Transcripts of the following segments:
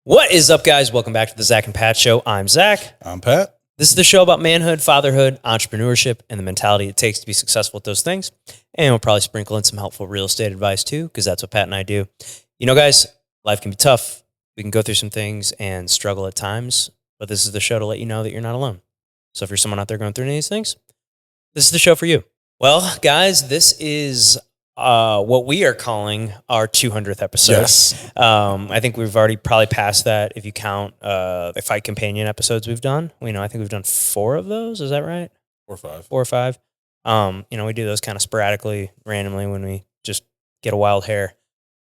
What is up, guys? Welcome back to the Zach and Pat Show. I'm Zach. I'm Pat. This is the show about manhood, fatherhood, entrepreneurship, and the mentality it takes to be successful at those things. And we'll probably sprinkle in some helpful real estate advice too, because that's what Pat and I do. You know, guys, life can be tough. We can go through some things and struggle at times, but this is the show to let you know that you're not alone. So if you're someone out there going through any of these things, this is the show for you. Well, guys, this is what we are calling our 200th episode. Yes. I think we've already probably passed that if you count the Fight Companion episodes we've done. I think we've done 4 of those. Is that right? 4 or 5. 4 or 5. We do those kind of sporadically, randomly when we just get a wild hair.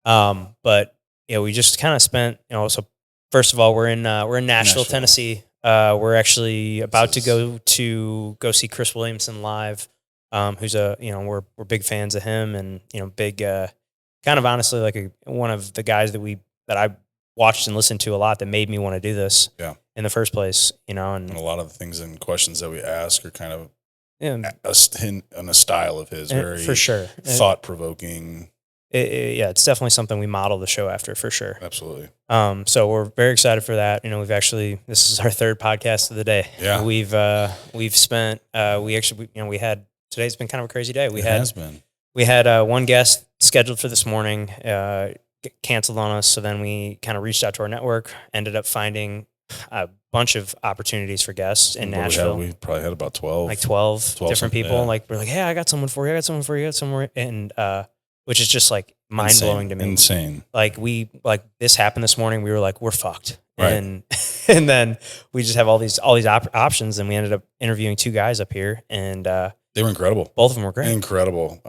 But we just kind of spent, so first of all, we're in Nashville, Tennessee. We're actually about to go see Chris Williamson live. Who's we're big fans of him, and big kind of honestly like one of the guys that I watched and listened to a lot that made me want to do this in the first place. And a lot of the things and questions that we ask are kind of in a style of his, very for sure thought provoking. It's definitely something we model the show after, for sure. Absolutely. So we're very excited for that. This is our 3rd podcast of the day. Yeah. We've spent we had. Today's been kind of a crazy day. We had one guest scheduled for this morning, canceled on us. So then we kind of reached out to our network, ended up finding a bunch of opportunities for guests in Nashville. We probably had about 12. Like 12 different people. Yeah. Like, we're like, hey, I got someone for you. I got someone for you. I got someone. And, which is just like mind blowing to me. Insane. Like this happened this morning. We were like, we're fucked. Right. And then we just have all these options. And we ended up interviewing 2 guys up here, and, they were incredible. Both of them were great. Incredible.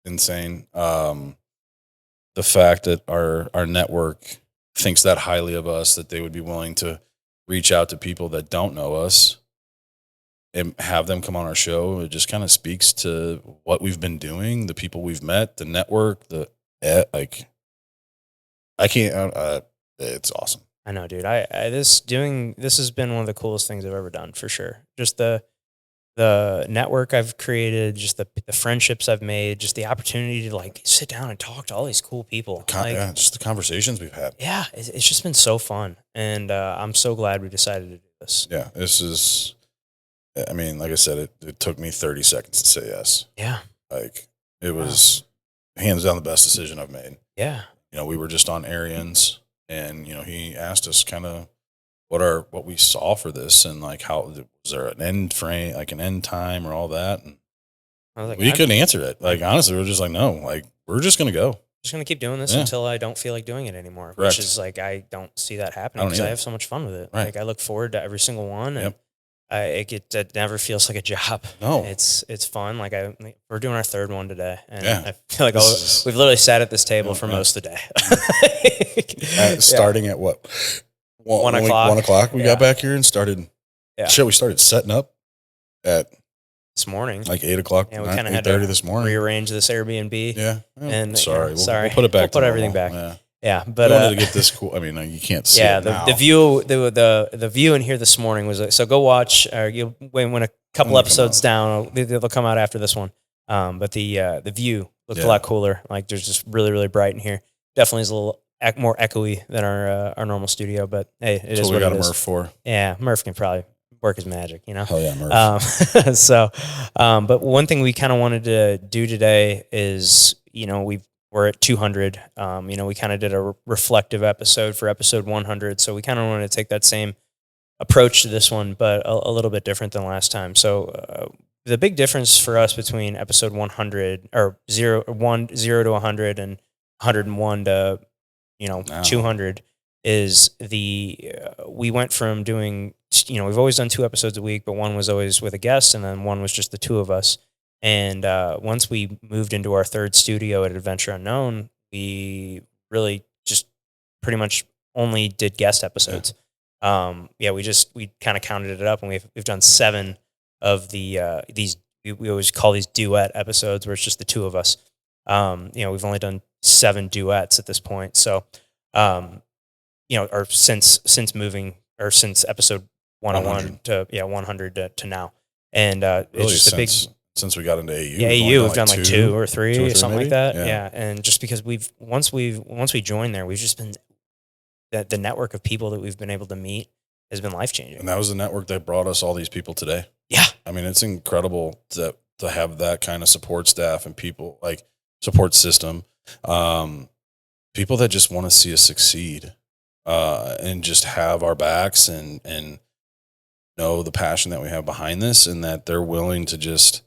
Insane. The fact that our network thinks that highly of us, that they would be willing to reach out to people that don't know us and have them come on our show, it just kind of speaks to what we've been doing, the people we've met, the network, it's awesome. I know, dude. This has been one of the coolest things I've ever done, for sure. Just the network I've created, just the friendships I've made, just the opportunity to like sit down and talk to all these cool people. Just the conversations we've had. Yeah, it's just been so fun, and I'm so glad we decided to do this. Yeah, this is. Like I said, it took me 30 seconds to say yes. Yeah, it was hands down the best decision I've made. Yeah, we were just on Arians, and he asked us kind of what we saw for this, and like how was there an end frame, like an end time or all that, and I was like, we couldn't answer it. Like, honestly, we were just like, no, like we're just gonna go. Just gonna keep doing this until I don't feel like doing it anymore. Correct. Which is like, I don't see that happening because I have so much fun with it. Right. Like, I look forward to every single one, and it never feels like a job. No, it's fun. Like, we're doing our 3rd one today, and I feel like we've literally sat at this table for most of the day. Starting at what? 1 o'clock. 1 o'clock. We got back here and started. Yeah. Shit, we started setting up at this morning, like 8 o'clock. Yeah, we kind of had to this morning. Rearrange this Airbnb. Yeah. And sorry, we'll put it back. We'll put everything back. Yeah, but I wanted to get this cool. You can't see. Yeah, it now. the view in here this morning was so go watch. When a couple episodes down, they'll come out after this one. But the view looked a lot cooler. Like, there's just really, really bright in here. Definitely is a little more echoey than our normal studio, but hey, it is what we got it is. Murph for. Yeah, Murph can probably work his magic, Hell yeah, Murph. But one thing we kind of wanted to do today is, we're at 200. We kind of did a reflective episode for episode 100, so we kind of wanted to take that same approach to this one, but a little bit different than last time. So the big difference for us between episode 100 or 0 to 100 and 101 to 200 is we went from doing, we've always done 2 episodes a week, but one was always with a guest, and then one was just the 2 of us. And once we moved into our 3rd studio at Adventure Unknown, we really just pretty much only did guest episodes. We kind of counted it up, and we've done 7 of the these. We always call these duet episodes, where it's just the 2 of us. We've only done 7 duets at this point. So, or since moving, or since episode 101 to 100 to now, and really it's just a big. Since we got into AU, we've done like 2 or 3 or something maybe? like that. Yeah, and just because once we joined there, we've just been the network of people that we've been able to meet has been life changing. And that was the network that brought us all these people today. Yeah. I mean, it's incredible to have that kind of support staff and people, like support system, people that just want to see us succeed, and just have our backs and know the passion that we have behind this, and that they're willing to just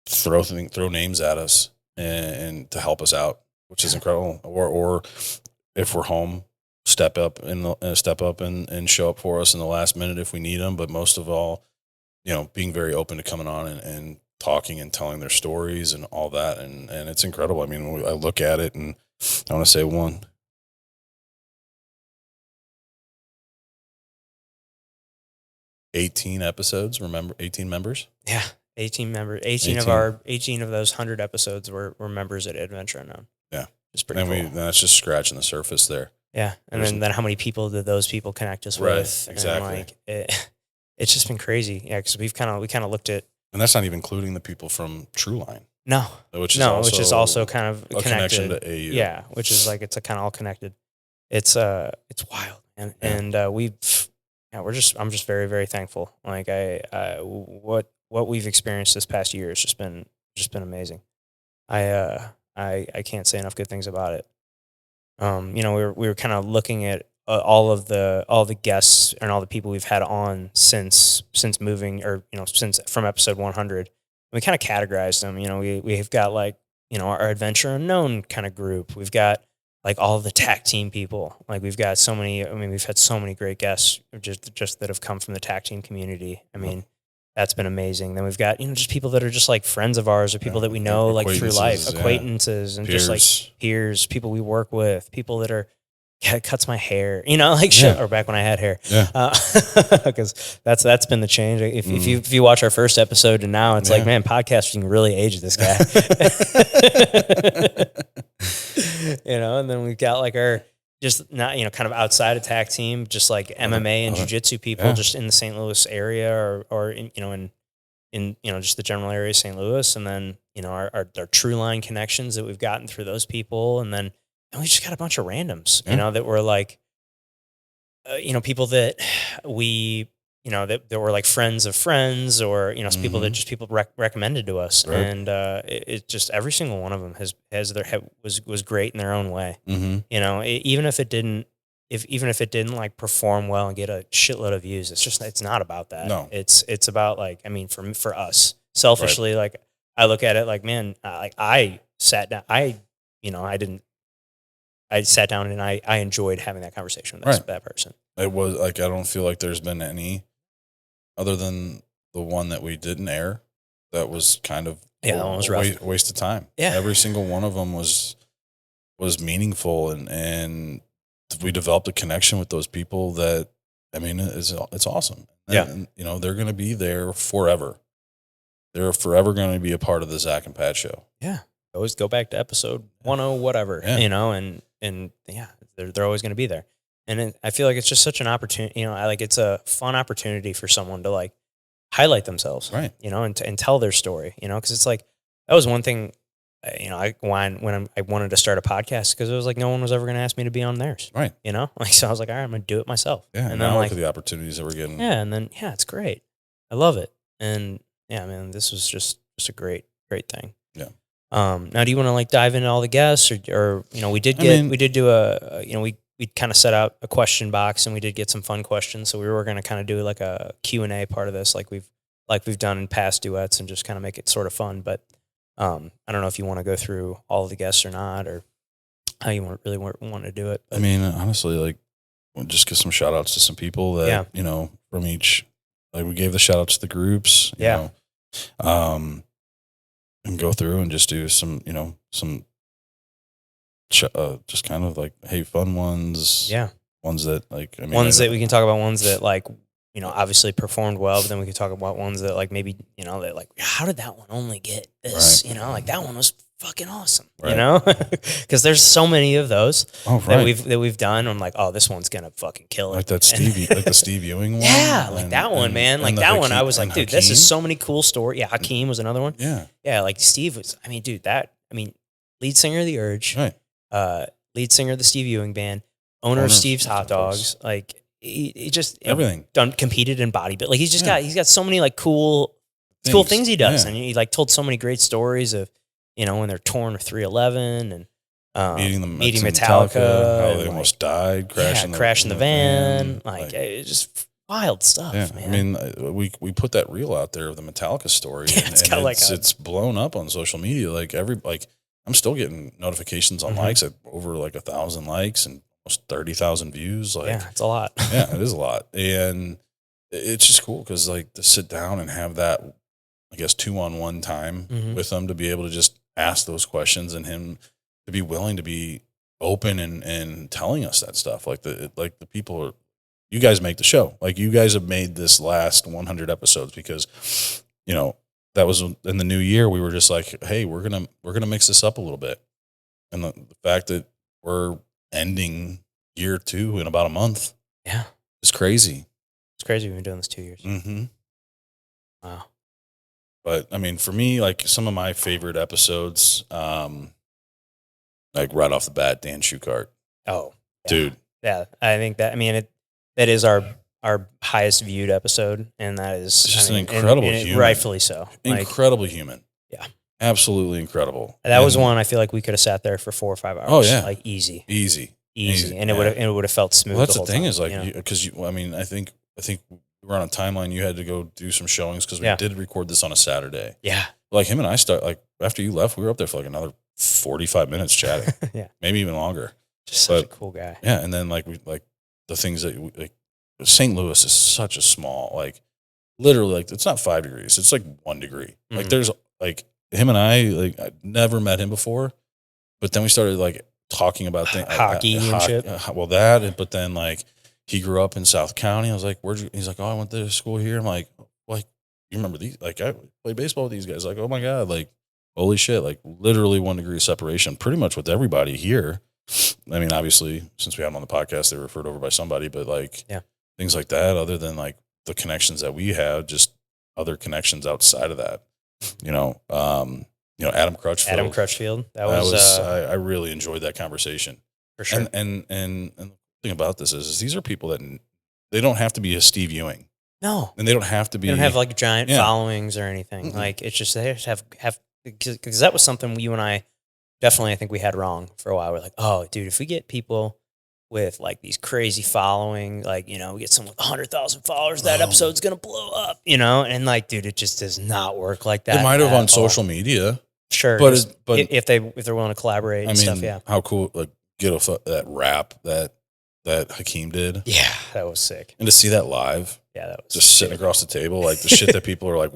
throw names at us and to help us out, which is incredible. Or if we're home, step up and show up for us in the last minute if we need them. But most of all, being very open to coming on and talking and telling their stories and all that. And it's incredible. I mean, I look at it and I want to say 18 episodes, remember 18 members? Yeah. 18 members, 18 of those 100 episodes were members at Adventure Unknown. Yeah. It's pretty cool. That's just scratching the surface there. Yeah. And then how many people did those people connect us with? Exactly. And it's just been crazy. Yeah. Cause we kind of looked at, and that's not even including the people from True Line. No, which is also kind of a connection to AU. Yeah. Which is like, it's a kind of all connected. It's wild. And I'm just very, very thankful. Like what we've experienced this past year has just been amazing. I can't say enough good things about it. We were kind of looking at all the guests and all the people we've had on since moving, or since from episode 100. We kind of categorized them. We've got like our Adventure Unknown kind of group. We've got like all of the TAC team people. Like we've got so many. I mean, we've had so many great guests just that have come from the TAC team community. I mean, that's been amazing. Then we've got just people that are just like friends of ours, or people that we know like through life, acquaintances, and peers. Just like peers, people we work with, people that are cuts my hair, shit, or back when I had hair, because that's been the change. If you watch our first episode and now, it's like, man, podcasting really aged this guy. And then we've got like our just not kind of outside of TAC team, just like MMA and jiu-jitsu people, just in the St. Louis area, or in just the general area of St. Louis, and then our True Line connections that we've gotten through those people, and then we just got a bunch of randoms, that were like, people that we, that were like friends of friends, or, some people that just people recommended to us. Right. And it just, every single one of them was great in their own way. Mm-hmm. Even if it didn't like perform well and get a shitload of views, it's not about that. No. It's about like, I mean, for us selfishly, like I look at it like, man, like I sat down, I sat down and I enjoyed having that conversation with that person. It was like, I don't feel like there's been any other than the one that we didn't air. That was kind of that one was rough. Waste of time. Yeah. Every single one of them was meaningful, and we developed a connection with those people that, I mean, it's awesome. And, they're going to be there forever. They're forever going to be a part of the Zach and Pat show. Yeah. Always go back to episode 10 whatever, and they're always going to be there. And I feel like it's just such an opportunity, it's a fun opportunity for someone to like highlight themselves, right? And tell their story, because it's like, that was one thing, I wanted to start a podcast, because it was like, no one was ever going to ask me to be on theirs. Right. So I was like, all right, I'm going to do it myself. Yeah. And then look at the opportunities that we're getting. Yeah. And then, it's great. I love it. And man, this was just a great thing. Yeah. Now, do you want to like dive into all the guests, or we did do we kind of set out a question box, and we did get some fun questions. So we were going to kind of do like a Q&A part of this, like we've done in past duets, and just kind of make it sort of fun. But I don't know if you want to go through all of the guests or not, or how you really want to do it. But, I mean, honestly, like, we'll just give some shout outs to some people that, from each, like we gave the shout outs to the groups, you know, and go through and just do some, just kind of like, hey, fun ones. Yeah. Ones that like, that we can talk about, ones that like, obviously performed well, but then we could talk about ones that like, maybe, that like, how did that one only get this? Right. Like that one was fucking awesome, right. Because there's so many of those right. that we've done. I'm like, oh, this one's going to fucking kill it. Like that the Steve Ewing one. Yeah. Like that one, man. Like that Hakeem, one, I was like, dude, Hakeem? This is so many cool stories. Yeah. Hakeem was another one. Yeah. Yeah. Like Steve was, lead singer of The Urge. Right. lead singer of the Steve Ewing Band, owner of Steve's Hot Dogs. Like he just everything competed in bodybuilding. Like he's Yeah. got so many like cool things he does, and he like told so many great stories of when they're torn or 311 and. Meeting Metallica, how they almost died, crashing the van. Like it's just wild stuff, man. I mean, we put that reel out there of the Metallica story, and it's blown up on social media. Like I'm still getting notifications on likes at over like 1,000 likes and almost 30,000 views. Like, yeah, it's a lot. Yeah, it is a lot, and it's just cool because like to sit down and have that, I guess, 2-on-1 time with them to be able to just ask those questions and him to be willing to be open and telling us that stuff. Like the people are, you guys make the show. Like you guys have made this last 100 episodes because, that was in the new year. We were just like, hey, we're going to mix this up a little bit. And the fact that we're ending year 2 in about a month. Yeah. It's crazy. It's crazy. We've been doing this 2 years. Mm-hmm. Wow. But I mean, for me, like some of my favorite episodes, like right off the bat, Dan Shukart. Oh, yeah. Dude. Yeah, I think that. I mean, that is our highest viewed episode, and that is it's just an incredible human, rightfully so. Incredible human. Yeah, absolutely incredible. That was one I feel like we could have sat there for 4 or 5 hours. Oh yeah, like easy, and it would have felt smooth. Well, that's the thing is like because I mean I think we were on a timeline. You had to go do some showings because we did record this on a Saturday. Yeah, like him and I after you left, we were up there for like another 45 minutes chatting. Yeah, maybe even longer. Just such a cool guy. Yeah, and then like the things that St. Louis is such a small, like literally like it's not 5 degrees, it's like 1 degree. Mm-hmm. Like there's like him and I never met him before, but then we started like talking about things, hockey and shit. Well, but then like he grew up in South County. I was like, where'd you? He's like, oh, I went to school here. I'm like, you remember these? Like I played baseball with these guys. Like, oh my god, like holy shit, like literally 1 degree separation, pretty much with everybody here. I mean, obviously, since we had them on the podcast, they were referred over by somebody, but like things like that, other than like the connections that we have, just other connections outside of that, Adam Crutchfield. I really enjoyed that conversation for sure. And the thing about this is these are people that they don't have to be a Steve Ewing. No. And they don't have to be. They don't have like giant followings or anything. Mm-mm. Like it's just, they just have, because that was something you and I definitely, I think we had wrong for a while. We're like, oh, dude, if we get people with like these crazy following, like, we get someone with 100,000 followers, that episode's going to blow up, and like, dude, it just does not work like that. It might have on social media. Sure. But if they're willing to collaborate and stuff. Yeah. How cool, like that rap that Hakeem did. Yeah. That was sick. And to see that live. Yeah. That was just sitting across the table, like the shit that people are like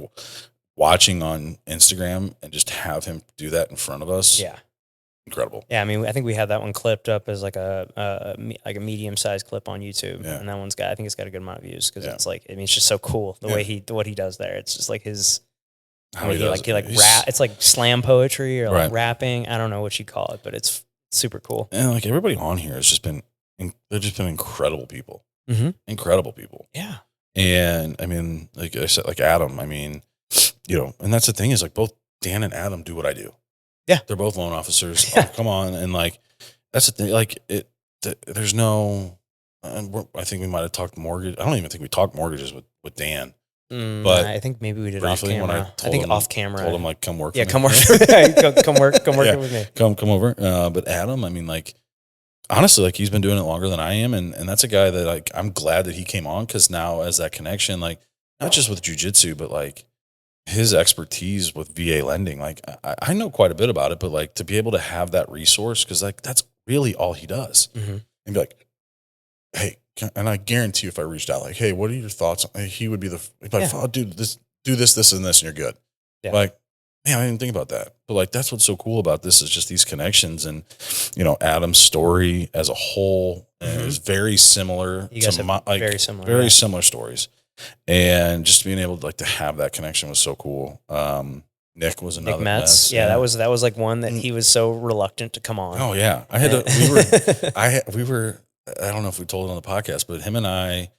watching on Instagram and just have him do that in front of us. Yeah. Incredible. Yeah, I mean, I think we had that one clipped up as like a medium-sized clip on YouTube, and that one's I think it's got a good amount of views because it's like, I mean, it's just so cool the way what he does there. It's just like his rap. It's like slam poetry or like rapping. I don't know what you call it, but it's super cool. And like everybody on here has just been incredible people. Mm-hmm. Incredible people. Yeah. And I mean, like I said, like Adam. I mean, and that's the thing is like both Dan and Adam do what I do. Yeah. They're both loan officers. Come on. And like, that's the thing. Like there's no, I think we might've talked mortgage. I don't even think we talked mortgages with Dan, but I think maybe we did off camera. Off camera. Told him like, come work. Yeah. For come me. work. come work with me. Come over. But Adam, I mean, like, honestly, like he's been doing it longer than I am. And that's a guy that like, I'm glad that he came on. Cause now as that connection, like not just with jujitsu, but like, his expertise with VA lending, like I know quite a bit about it, but like to be able to have that resource, because like that's really all he does, and be like, hey, and I guarantee you, if I reached out, like, hey, what are your thoughts? He would be like, oh, dude, do this, and this, and you're good. Yeah. Like, man, I didn't think about that, but like that's what's so cool about this is just these connections, and Adam's story as a whole is very similar. You guys have very similar stories. And just being able to like to have that connection was so cool. Nick was another. Nick Metz. Yeah, that was like one that he was so reluctant to come on. Oh yeah, I don't know if we told it on the podcast, but him and I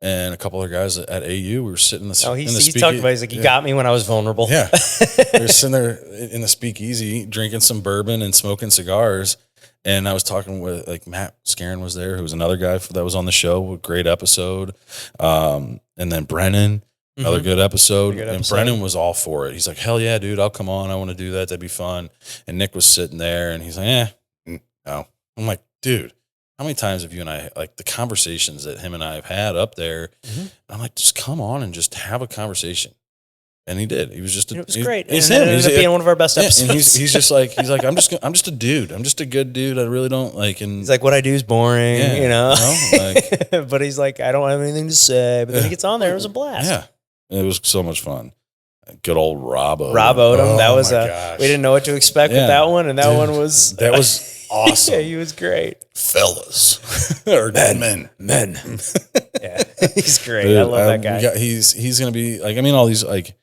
and a couple other guys at AU, we were sitting in the. Oh, he's talked about. He's like, you got me when I was vulnerable. Yeah, we were sitting there in the speakeasy, drinking some bourbon and smoking cigars. And I was talking with like Matt Scarin was there, who was another guy that was on the show. Great episode. And then Brennan, another good episode. And Brennan was all for it. He's like, hell yeah, dude, I'll come on. I want to do that. That'd be fun. And Nick was sitting there and he's like, no. I'm like, dude, how many times have you and I, like the conversations that him and I have had up there? I'm like, just come on and just have a conversation. And he did. He was just. It was great. He's and him. It ended up being one of our best episodes. And he's just like I'm just a dude. I'm just a good dude. I really don't like. And he's like, what I do is boring, you know. Like, but he's like, I don't have anything to say. But then he gets on there. It was a blast. Yeah, it was so much fun. Good old Rob Odom. Rob Odom. That was we didn't know what to expect with that one, and that one was awesome. Yeah, he was great, fellas or men. Yeah, he's great. Dude, I love that guy. He's gonna be like. I mean, all these like.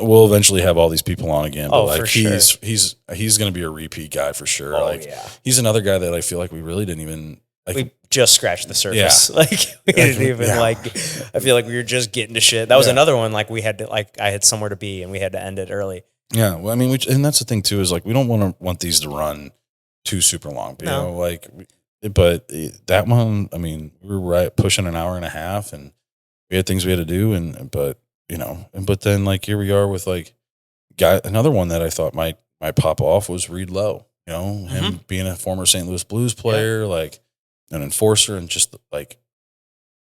We'll eventually have all these people on again, but like for sure. he's going to be a repeat guy for sure. Oh, like yeah. He's another guy that I feel like we really didn't even like. We just scratched the surface. Yeah. Like we didn't even like. I feel like we were just getting to shit. That was another one. Like we had to I had somewhere to be and we had to end it early. Yeah, well, I mean, and that's the thing too is like we don't want these to run too super long. You know, like, but that one, I mean, we were pushing an hour and a half, and we had things we had to do, but then like here we are with like. Another one that I thought might pop off was Reed Lowe. You know, him being a former St. Louis Blues player, like an enforcer, and just like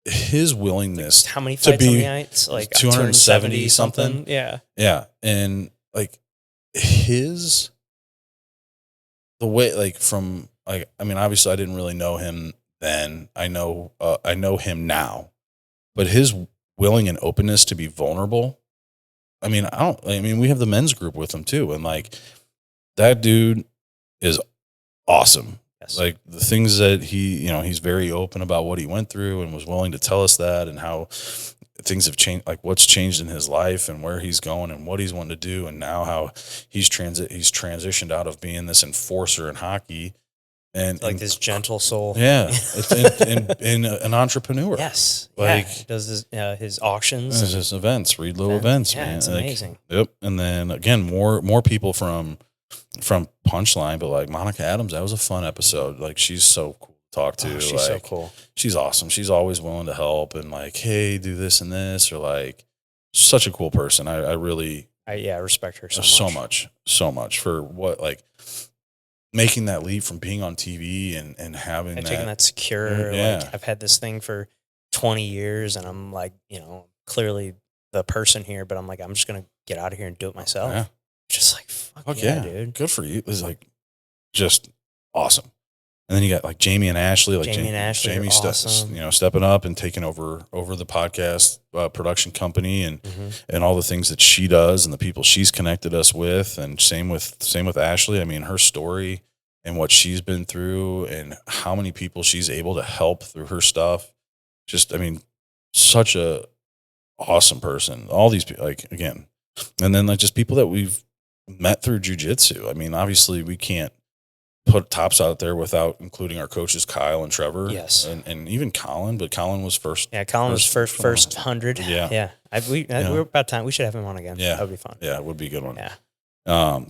his willingness. How many fights on the ice? Like 270 something. Yeah, and like the way like from like I mean obviously I didn't really know him then. I know him now, but his willing and openness to be vulnerable. I mean, we have the men's group with him too. And like that dude is awesome. Yes. Like the things that he's very open about what he went through and was willing to tell us that and how things have changed, like what's changed in his life and where he's going and what he's wanting to do. And now how he's transitioned out of being this enforcer in hockey. And like this gentle soul, and an entrepreneur. Yes, like does his auctions, his events, Reed Lowe events. Yeah, man, it's amazing. Yep, and then again, more people from Punchline, but like Monica Adams, that was a fun episode. Like she's so cool to talk to. She's so cool. She's awesome. She's always willing to help and like, hey, do this and this, or like, such a cool person. I really, respect her so much for what like. Making that leap from being on TV and having taking that secure, like I've had this thing for 20 years and I'm like, clearly the person here, but I'm like, I'm just going to get out of here and do it myself. Yeah. Just like, fuck yeah, dude. Good for you. It was like, just awesome. And then you got like Jamie and Ashley, like Jamie awesome. Stepping up and taking over the podcast production company and all the things that she does and the people she's connected us with, and same with Ashley. I mean, her story and what she's been through and how many people she's able to help through her stuff. Just, I mean, such a awesome person. All these people, like again, and then like just people that we've met through jiu-jitsu. I mean, obviously we can't put tops out there without including our coaches, Kyle and Trevor. Yes. And even Colin, but Colin was first. Yeah, Colin was first 100. Yeah. We're about time. We should have him on again. Yeah. That would be fun. Yeah, it would be a good one. Yeah.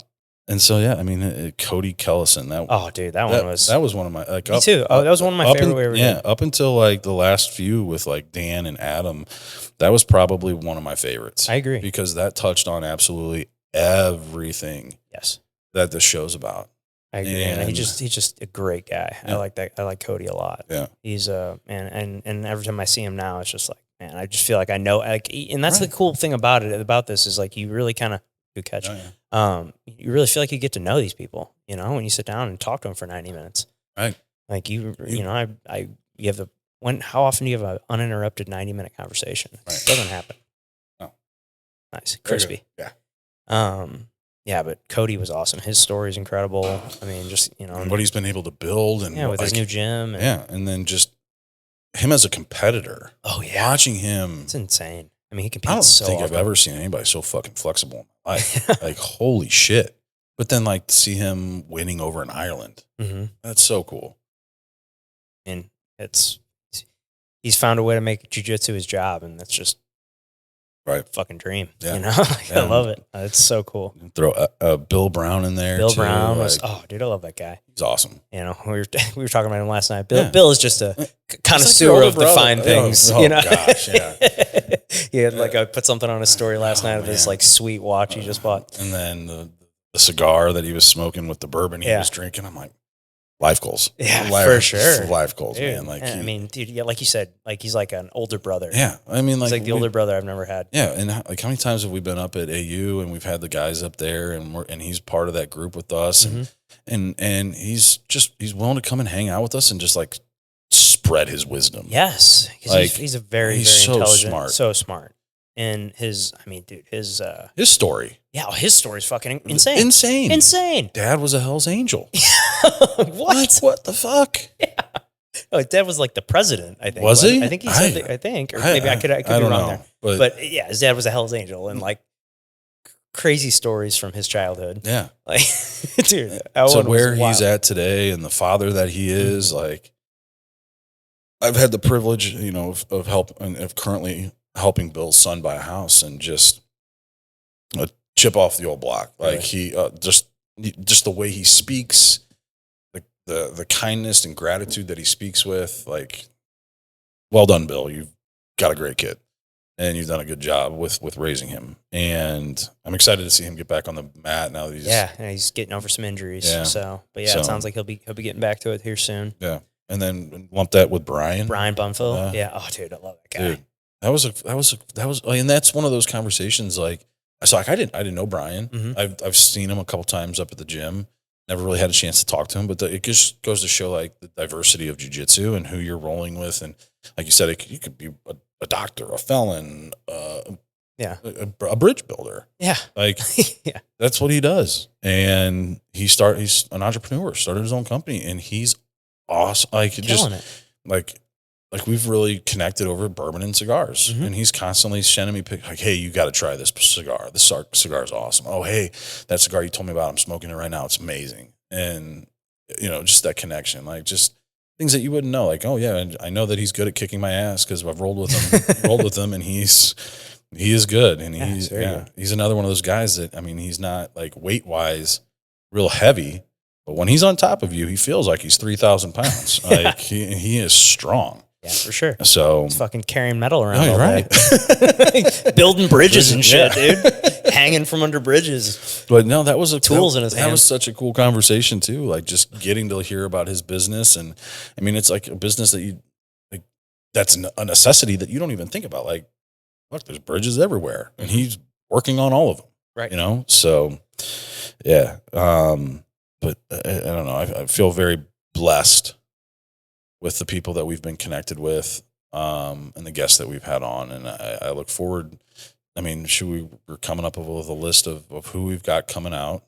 And so, I mean, Cody Kellison. That was one of my, like, me too. That was one of my favorite. Up until like the last few with like Dan and Adam, that was probably one of my favorites. I agree. Because that touched on absolutely everything. Yes. That the show's about. I agree. And he's just a great guy. Yeah. I like that. I like Cody a lot. Yeah. He's and every time I see him now, it's just like, man, I just feel like I know, like, and that's the cool thing about this is like, you really kind of, good catch. Oh, yeah. You really feel like you get to know these people, when you sit down and talk to them for 90 minutes. Right. Like how often do you have an uninterrupted 90-minute conversation? Right. It doesn't happen. Oh. Nice. Crispy. Yeah. Yeah, but Cody was awesome. His story is incredible. I mean, just, and what he's been able to build and with his new gym. And then just him as a competitor. Oh, yeah. Watching him. It's insane. I mean, he competes so often. I've ever seen anybody so fucking flexible in my life. Like, holy shit. But then, like, to see him winning over in Ireland. Mm-hmm. That's so cool. And he's found a way to make jiu-jitsu his job, and that's just Right. fucking dream. Yeah. You know, like, I love it. It's so cool. Throw Bill Brown in there. Bill too. Brown like, was, oh, dude, I love that guy. He's awesome. You know, we were talking about him last night. Bill, Yeah. Bill is just a connoisseur like of the fine things. Oh, you know, gosh, yeah. he had like I put something on his story last night of this like sweet watch he just bought, and then the cigar that he was smoking with the bourbon he was drinking. I'm like, life goals. Yeah, for sure. Life goals, dude, man. Like, I mean, dude, yeah, like you said, like he's like an older brother. Yeah, I mean, he's like the older brother I've never had. Yeah, and like how many times have we been up at AU and we've had the guys up there and he's part of that group with us and he's willing to come and hang out with us and just like spread his wisdom. Yes, because like, he's a very so intelligent, so smart. And his story. Yeah, his story's fucking insane. Insane. Dad was a Hell's Angel. What? What the fuck? Yeah. Oh, his dad was like the president, I think. Was he? I think he said or maybe I could be wrong know, there. But yeah, his dad was a Hell's Angel and like crazy stories from his childhood. Yeah. Like, dude. So where he's at today and the father that he is, like, I've had the privilege, you know, of currently helping Bill's son buy a house and just chip off the old block. Like he just the way he speaks, the kindness and gratitude that he speaks with. Like, well done, Bill. You've got a great kid, and you've done a good job with raising him. And I'm excited to see him get back on the mat now that he's getting over some injuries. Yeah. So, but yeah, it sounds like he'll be getting back to it here soon. Yeah, and then lump that with Brian Bunfill. Yeah. Oh, dude, I love that guy. Dude. That was, and that's one of those conversations. Like, so like I didn't know Brian. I've seen him a couple times up at the gym. Never really had a chance to talk to him, but it just goes to show like the diversity of jiu-jitsu and who you're rolling with. And like you said, you could be a doctor, a felon, a bridge builder. Yeah. Like, that's what he does. And he's an entrepreneur, started his own company, and he's awesome. Like, killing it. Like we've really connected over bourbon and cigars, and he's constantly sending me like, "Hey, you got to try this cigar. This cigar is awesome. Oh, hey, that cigar you told me about, I'm smoking it right now. It's amazing." And you know, just that connection, like just things that you wouldn't know. Like, oh yeah, and I know that he's good at kicking my ass because I've rolled with him, and he is good, and he's another one of those guys that, I mean, he's not like weight wise real heavy, but when he's on top of you, he feels like he's 3,000 pounds. Like he is strong. Yeah, for sure. So he's fucking carrying metal around. Oh, all right. day. Building bridges and shit, dude. Hanging from under bridges. But no, that was tools in his hand. That was such a cool conversation too. Like just getting to hear about his business, and I mean, it's like a business that that's a necessity that you don't even think about. Like, look, there's bridges everywhere, and he's working on all of them. Right. You know, so yeah. But I don't know. I feel very blessed with the people that we've been connected with, and the guests that we've had on. And I look forward. I mean, we're coming up with a list of who we've got coming out.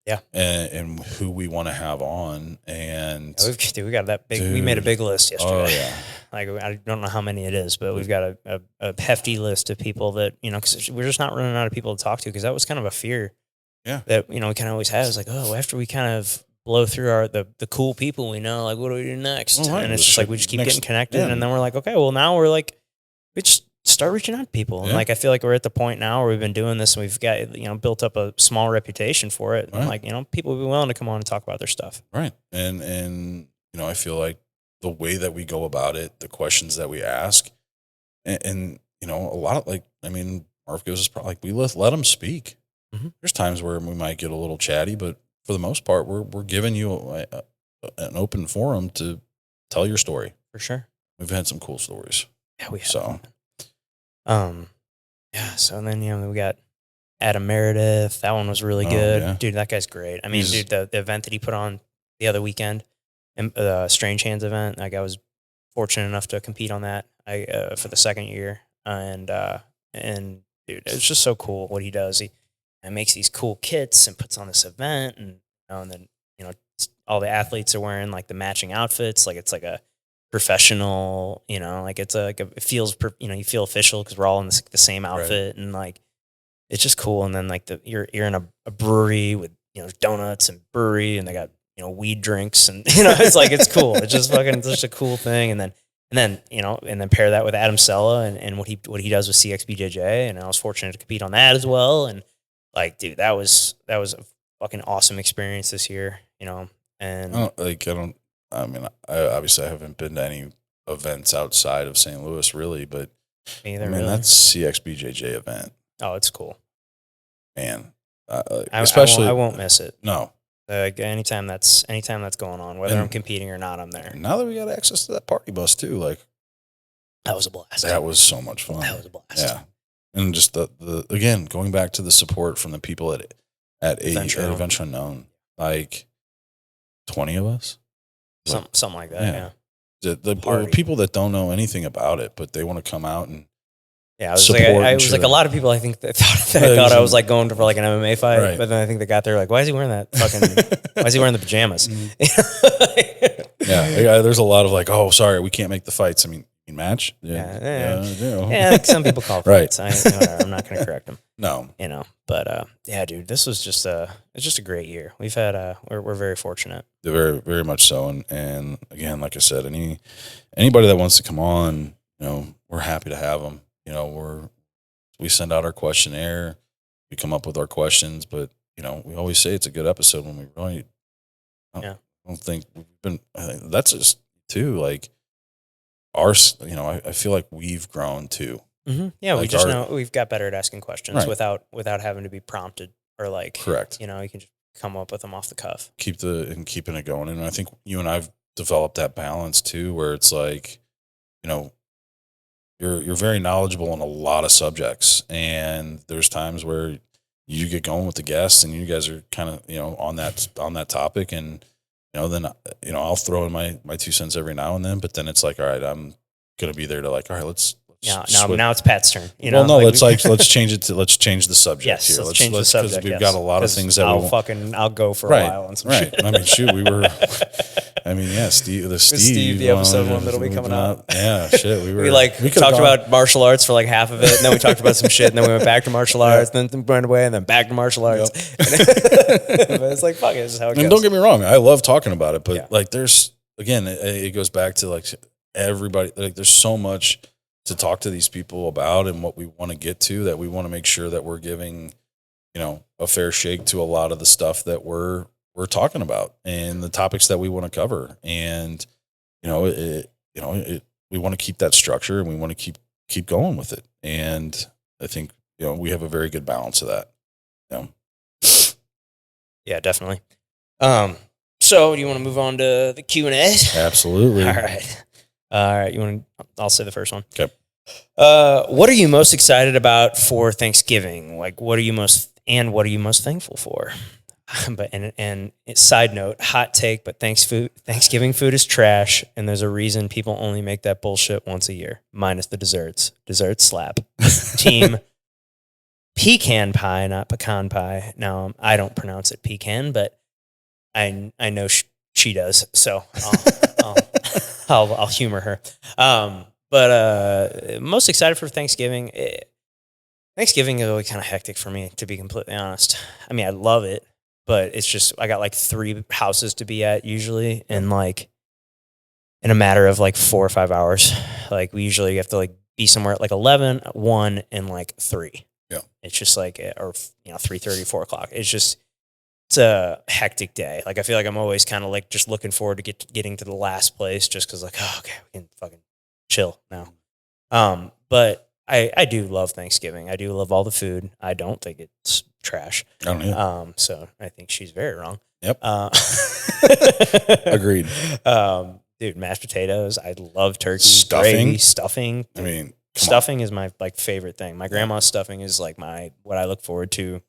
Yeah. And who we want to have on. And we got that big, we made a big list yesterday. Oh yeah. Like, I don't know how many it is, but we've got a hefty list of people that, you know, cause we're just not running out of people to talk to. Cause that was kind of a fear that, you know, we kind of always had. It's like, oh, after we kind of blow through the cool people we know, like, what do we do next? Right. And it's just like, we just keep getting connected. And then we're like, okay, well, now we're like, we just start reaching out to people. And like, I feel like we're at the point now where we've been doing this and we've got, you know, built up a small reputation for it. Right. And like, you know, people will be willing to come on and talk about their stuff. Right. And, you know, I feel like the way that we go about it, the questions that we ask, and you know, a lot of, like, I mean, Marv gives us probably, like, we let them speak. There's times where we might get a little chatty, but for the most part, we're giving you an open forum to tell your story. For sure. We've had some cool stories. Yeah, we have. So, so and then, you know, we got Adam Meredith. That one was really good. Yeah. Dude, that guy's great. I mean, dude, the event that he put on the other weekend, the Strange Hands event, like, I was fortunate enough to compete on that for the second year. And dude, it's just so cool what he does. He makes these cool kits and puts on this event, and, you know, and then, you know, all the athletes are wearing like the matching outfits. Like, it's like a professional, you know, like it's it feels, you know, you feel official because we're all in the same outfit. Right. And like, it's just cool. And then like you're in a brewery with, you know, donuts and brewery, and they got, you know, weed drinks, and, you know, it's like, it's cool. It's just fucking such a cool thing. And then And then, and then pair that with Adam Sella and what he does with CXBJJ. And I was fortunate to compete on that as well. And like, dude, that was a fucking awesome experience this year, and I obviously I haven't been to any events outside of St. Louis really, but me either, I mean, really. that's CXBJJ event. Oh, it's cool. Man, especially I won't miss it. No. Like anytime that's going on, whether I'm competing or not, I'm there. Now that we got access to that party bus too, like that was a blast. That was so much fun. That was a blast. Yeah, and just the again going back to the support from the people at Adventure Unknown, like 20 of us, something like that. Yeah, the people that don't know anything about it, but they want to come out and. Yeah, I was like a lot of people. I think that thought I was like going for like an MMA fight, right. But then I think they got there like, why is he wearing that fucking? Why is he wearing the pajamas? Yeah, there's a lot of like, oh, sorry, we can't make the fights. I mean, match. Yeah, like some people call fights. Right. I'm not going to correct them. No, but yeah, dude, this was just it's just a great year. We've had we're very fortunate. Very, very much so, and again, like I said, anybody that wants to come on, we're happy to have them. We send out our questionnaire, we come up with our questions, but we always say it's a good episode when we really. I don't think we've been. That's just too like our. I feel like we've grown too. Mm-hmm. Yeah, like we just know we've got better at asking questions without having to be prompted or like. Correct. You can just come up with them off the cuff. Keeping it going, and I think you and I've developed that balance too, where it's like, You're very knowledgeable on a lot of subjects, and there's times where you get going with the guests, and you guys are kind of on that topic, and then I'll throw in my 2 cents every now and then, but then it's like, all right, I'm gonna be there to like, all right, let's now it's Pat's turn. Let's change it to let's change the subject. Yes, here. Let's change the subject. Because we've got a lot of things that I'll go for a while on some shit. I mean, shoot, we were. I mean, yeah, Steve, the episode one that'll be coming out. Yeah, shit, we talked about martial arts for like half of it, and then we talked about some shit, and then we went back to martial arts, and then went away, and then back to martial arts. But it's like, fuck it, this is how it goes. And don't get me wrong, I love talking about it, but like, there's again, it goes back to like everybody. Like, there's so much to talk to these people about, and what we want to get to, that we want to make sure that we're giving, a fair shake to a lot of the stuff that we're talking about and the topics that we want to cover. And, we want to keep that structure, and we want to keep going with it. And I think, we have a very good balance of that. Yeah, definitely. So do you want to move on to the Q&A? Absolutely. All right. I'll say the first one. Okay. What are you most excited about for Thanksgiving? Like, what are you most thankful for? But and side note, hot take, but Thanksgiving food is trash, and there's a reason people only make that bullshit once a year, minus the desserts. Desserts slap. Team pecan pie, not pecan pie. Now, I don't pronounce it pecan, but I know she does, so I'll humor her. But most excited for Thanksgiving. Thanksgiving is always kind of hectic for me, to be completely honest. I mean, I love it, but it's just, I got like 3 houses to be at usually, and like in a matter of like 4 or 5 hours. Like, we usually have to like be somewhere at like 11, 1, and like 3. Yeah. It's just like, or 3:30, 4 o'clock. It's a hectic day. Like, I feel like I'm always kind of like just looking forward to getting to the last place, just because like, oh, okay, we can fucking chill now. But I do love Thanksgiving. I do love all the food. I don't think it's trash. I don't either. So I think she's very wrong. Yep. Agreed. Dude, mashed potatoes. I love turkey. Stuffing. I mean, stuffing is my like favorite thing. My grandma's stuffing is like what I look forward to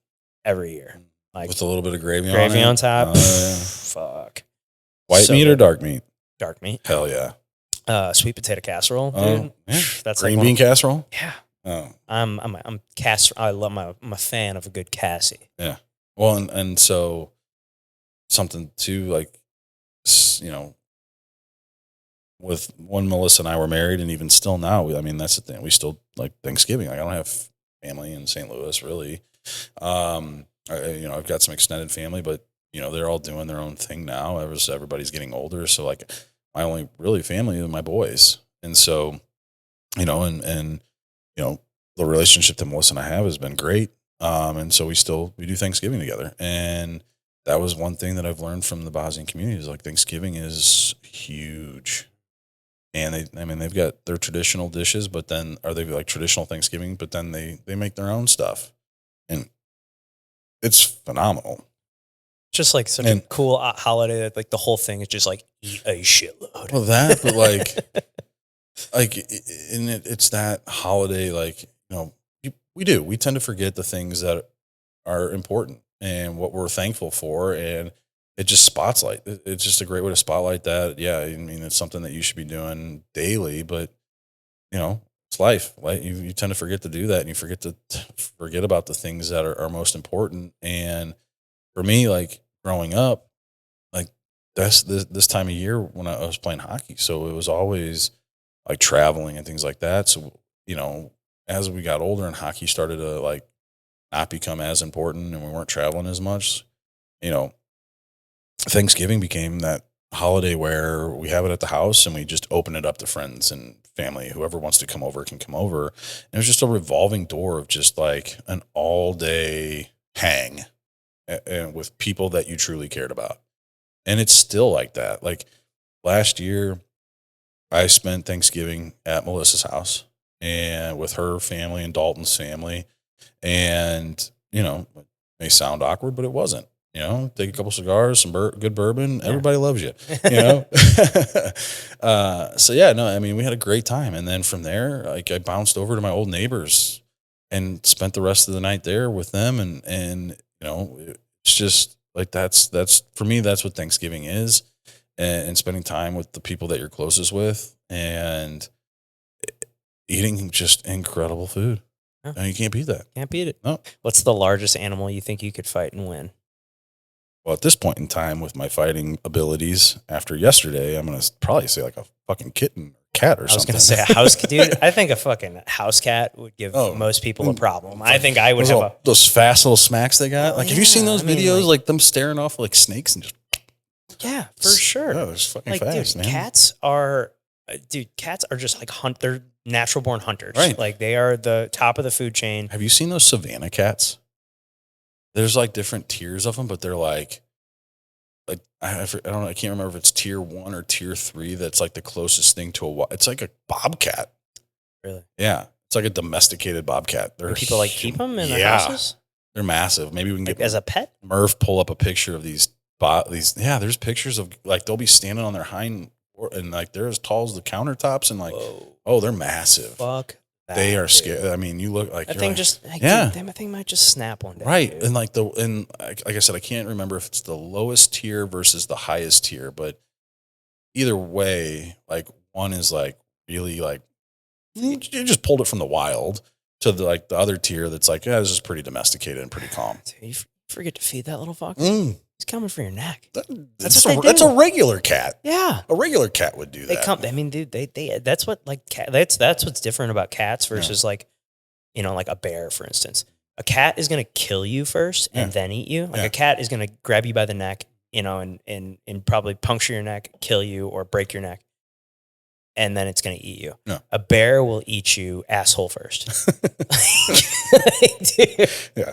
every year. Like, with a little bit of gravy on top. Oh, yeah. Fuck. White meat or dark meat? Dark meat. Hell yeah. Sweet potato casserole, dude. Yeah. That's green bean casserole. Yeah. Oh. I'm a fan of a good Cassie. Yeah. Well, and so something too, like, with when Melissa and I were married, and even still now, I mean, that's the thing. We still like Thanksgiving. Like, I don't have family in St. Louis really. I've got some extended family, but they're all doing their own thing now. Everybody's getting older, so like, my only really family are my boys, And so, and the relationship that Melissa and I have has been great. And so we do Thanksgiving together. And that was one thing that I've learned from the Bosnian community is like Thanksgiving is huge. And they've got their traditional dishes, but then are they like traditional Thanksgiving, but then they make their own stuff. And it's phenomenal. Just like such a cool holiday that like the whole thing is just like eat a shitload. Well, that, but it's that holiday, like, we tend to forget the things that are important and what we're thankful for. And it just it's just a great way to spotlight that. Yeah. I mean, it's something that you should be doing daily, but it's life. Like you tend to forget to do that, and you forget about the things that are most important. And for me, like growing up, like that's this time of year when I was playing hockey. So it was always like traveling and things like that. So, as we got older and hockey started to like not become as important and we weren't traveling as much, Thanksgiving became that holiday where we have it at the house and we just open it up to friends and family. Whoever wants to come over can come over. And it was just a revolving door of just like an all day hang and with people that you truly cared about. And it's still like that. Like last year, I spent Thanksgiving at Melissa's house and with her family and Dalton's family. And, it may sound awkward, but it wasn't. Take a couple cigars, some good bourbon. Everybody loves you, So yeah, no, I mean, we had a great time. And then from there, like I bounced over to my old neighbors and spent the rest of the night there with them. And it's just like, that's for me, that's what Thanksgiving is. And spending time with the people that you're closest with and eating just incredible food. Huh. And you can't beat that. Can't beat it. No. What's the largest animal you think you could fight and win? Well, at this point in time with my fighting abilities after yesterday, I'm going to probably say like a fucking kitten or cat or something. I was going to say a house cat. Dude, I think a fucking house cat would give most people a problem. I think I would have those fast little smacks they got. Like, have you seen those videos? Like them staring off like snakes and just. Yeah, for sure. Yeah, they're fucking fast, dude, man. Cats are just like they're natural born hunters. Right. Like they are the top of the food chain. Have you seen those Savannah cats? There's like different tiers of them, but they're like I don't know. I can't remember if it's tier 1 or tier 3. That's like the closest thing to it's like a bobcat. Really? Yeah. It's like a domesticated bobcat. Do people like keep them in their houses? They're massive. Maybe we can get as a pet. Murph pull up a picture of these. Yeah, there's pictures of like they'll be standing on their hind and like they're as tall as the countertops and like they're massive. Fuck. They are scary. I mean, you look like that thing that thing might just snap one day. Right. Dude. And like like I said, I can't remember if it's the lowest tier versus the highest tier, but either way, like one is like really like you just pulled it from the wild to the other tier that's like, yeah, this is pretty domesticated and pretty calm. You forget to feed that little fox. He's coming for your neck. That's a regular cat. Yeah, a regular cat would do that. They come. I mean, dude, they. That's what like cat. That's what's different about cats versus like a bear, for instance. A cat is gonna kill you first and then eat you. Like a cat is gonna grab you by the neck, and probably puncture your neck, kill you, or break your neck. And then it's going to eat you. No. A bear will eat you asshole first. Dude. Yeah.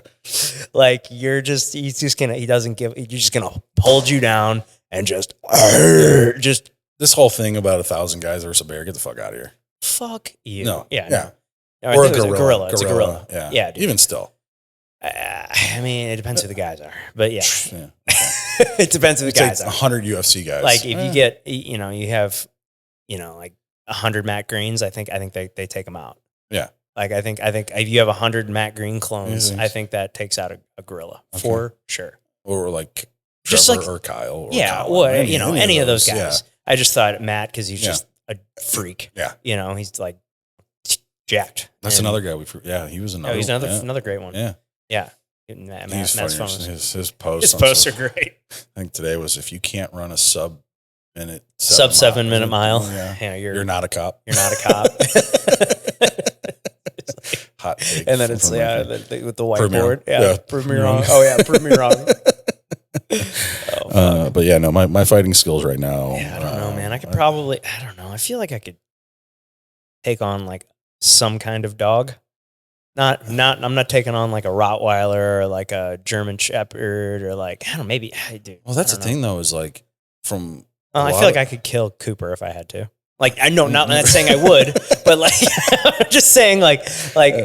Like you're just just going to hold you down and just this whole thing about 1,000 guys versus a bear, get the fuck out of here. Fuck you. No. Yeah. No, or a gorilla. It's a gorilla. Yeah. Yeah. Dude. Even still. I mean, it depends who the guys are, but yeah. Okay. It depends who the guys are. 100 UFC guys. Like if you get, you have, like 100 Matt Greens, I think they take them out. Yeah. Like I think if you have 100 Matt Green clones, I think that takes out a gorilla for sure. Or like Trevor just like, or Kyle. Or Colin, or any of those guys. Yeah. I just thought Matt because he's just a freak. Yeah. He's like jacked. That's another guy he was another. Oh, he's another great one. Yeah. Yeah. He's Matt's funny. fun. His posts. His posts are great. I think today was if you can't run a sub 7 minute mile. Yeah, you're not a cop. You're not a cop. Hot take. And then it's with the whiteboard. Prove me wrong. Oh yeah, prove me wrong. But yeah, no, my fighting skills right now. Yeah, I don't know, man. I don't know. I feel like I could take on like some kind of dog. I'm not taking on like a Rottweiler or like a German Shepherd or like, I don't know, maybe I do. Well, that's the thing though, is like from I feel like I could kill Cooper if I had to. Like, I know, not saying I would, but like, I'm just saying, like,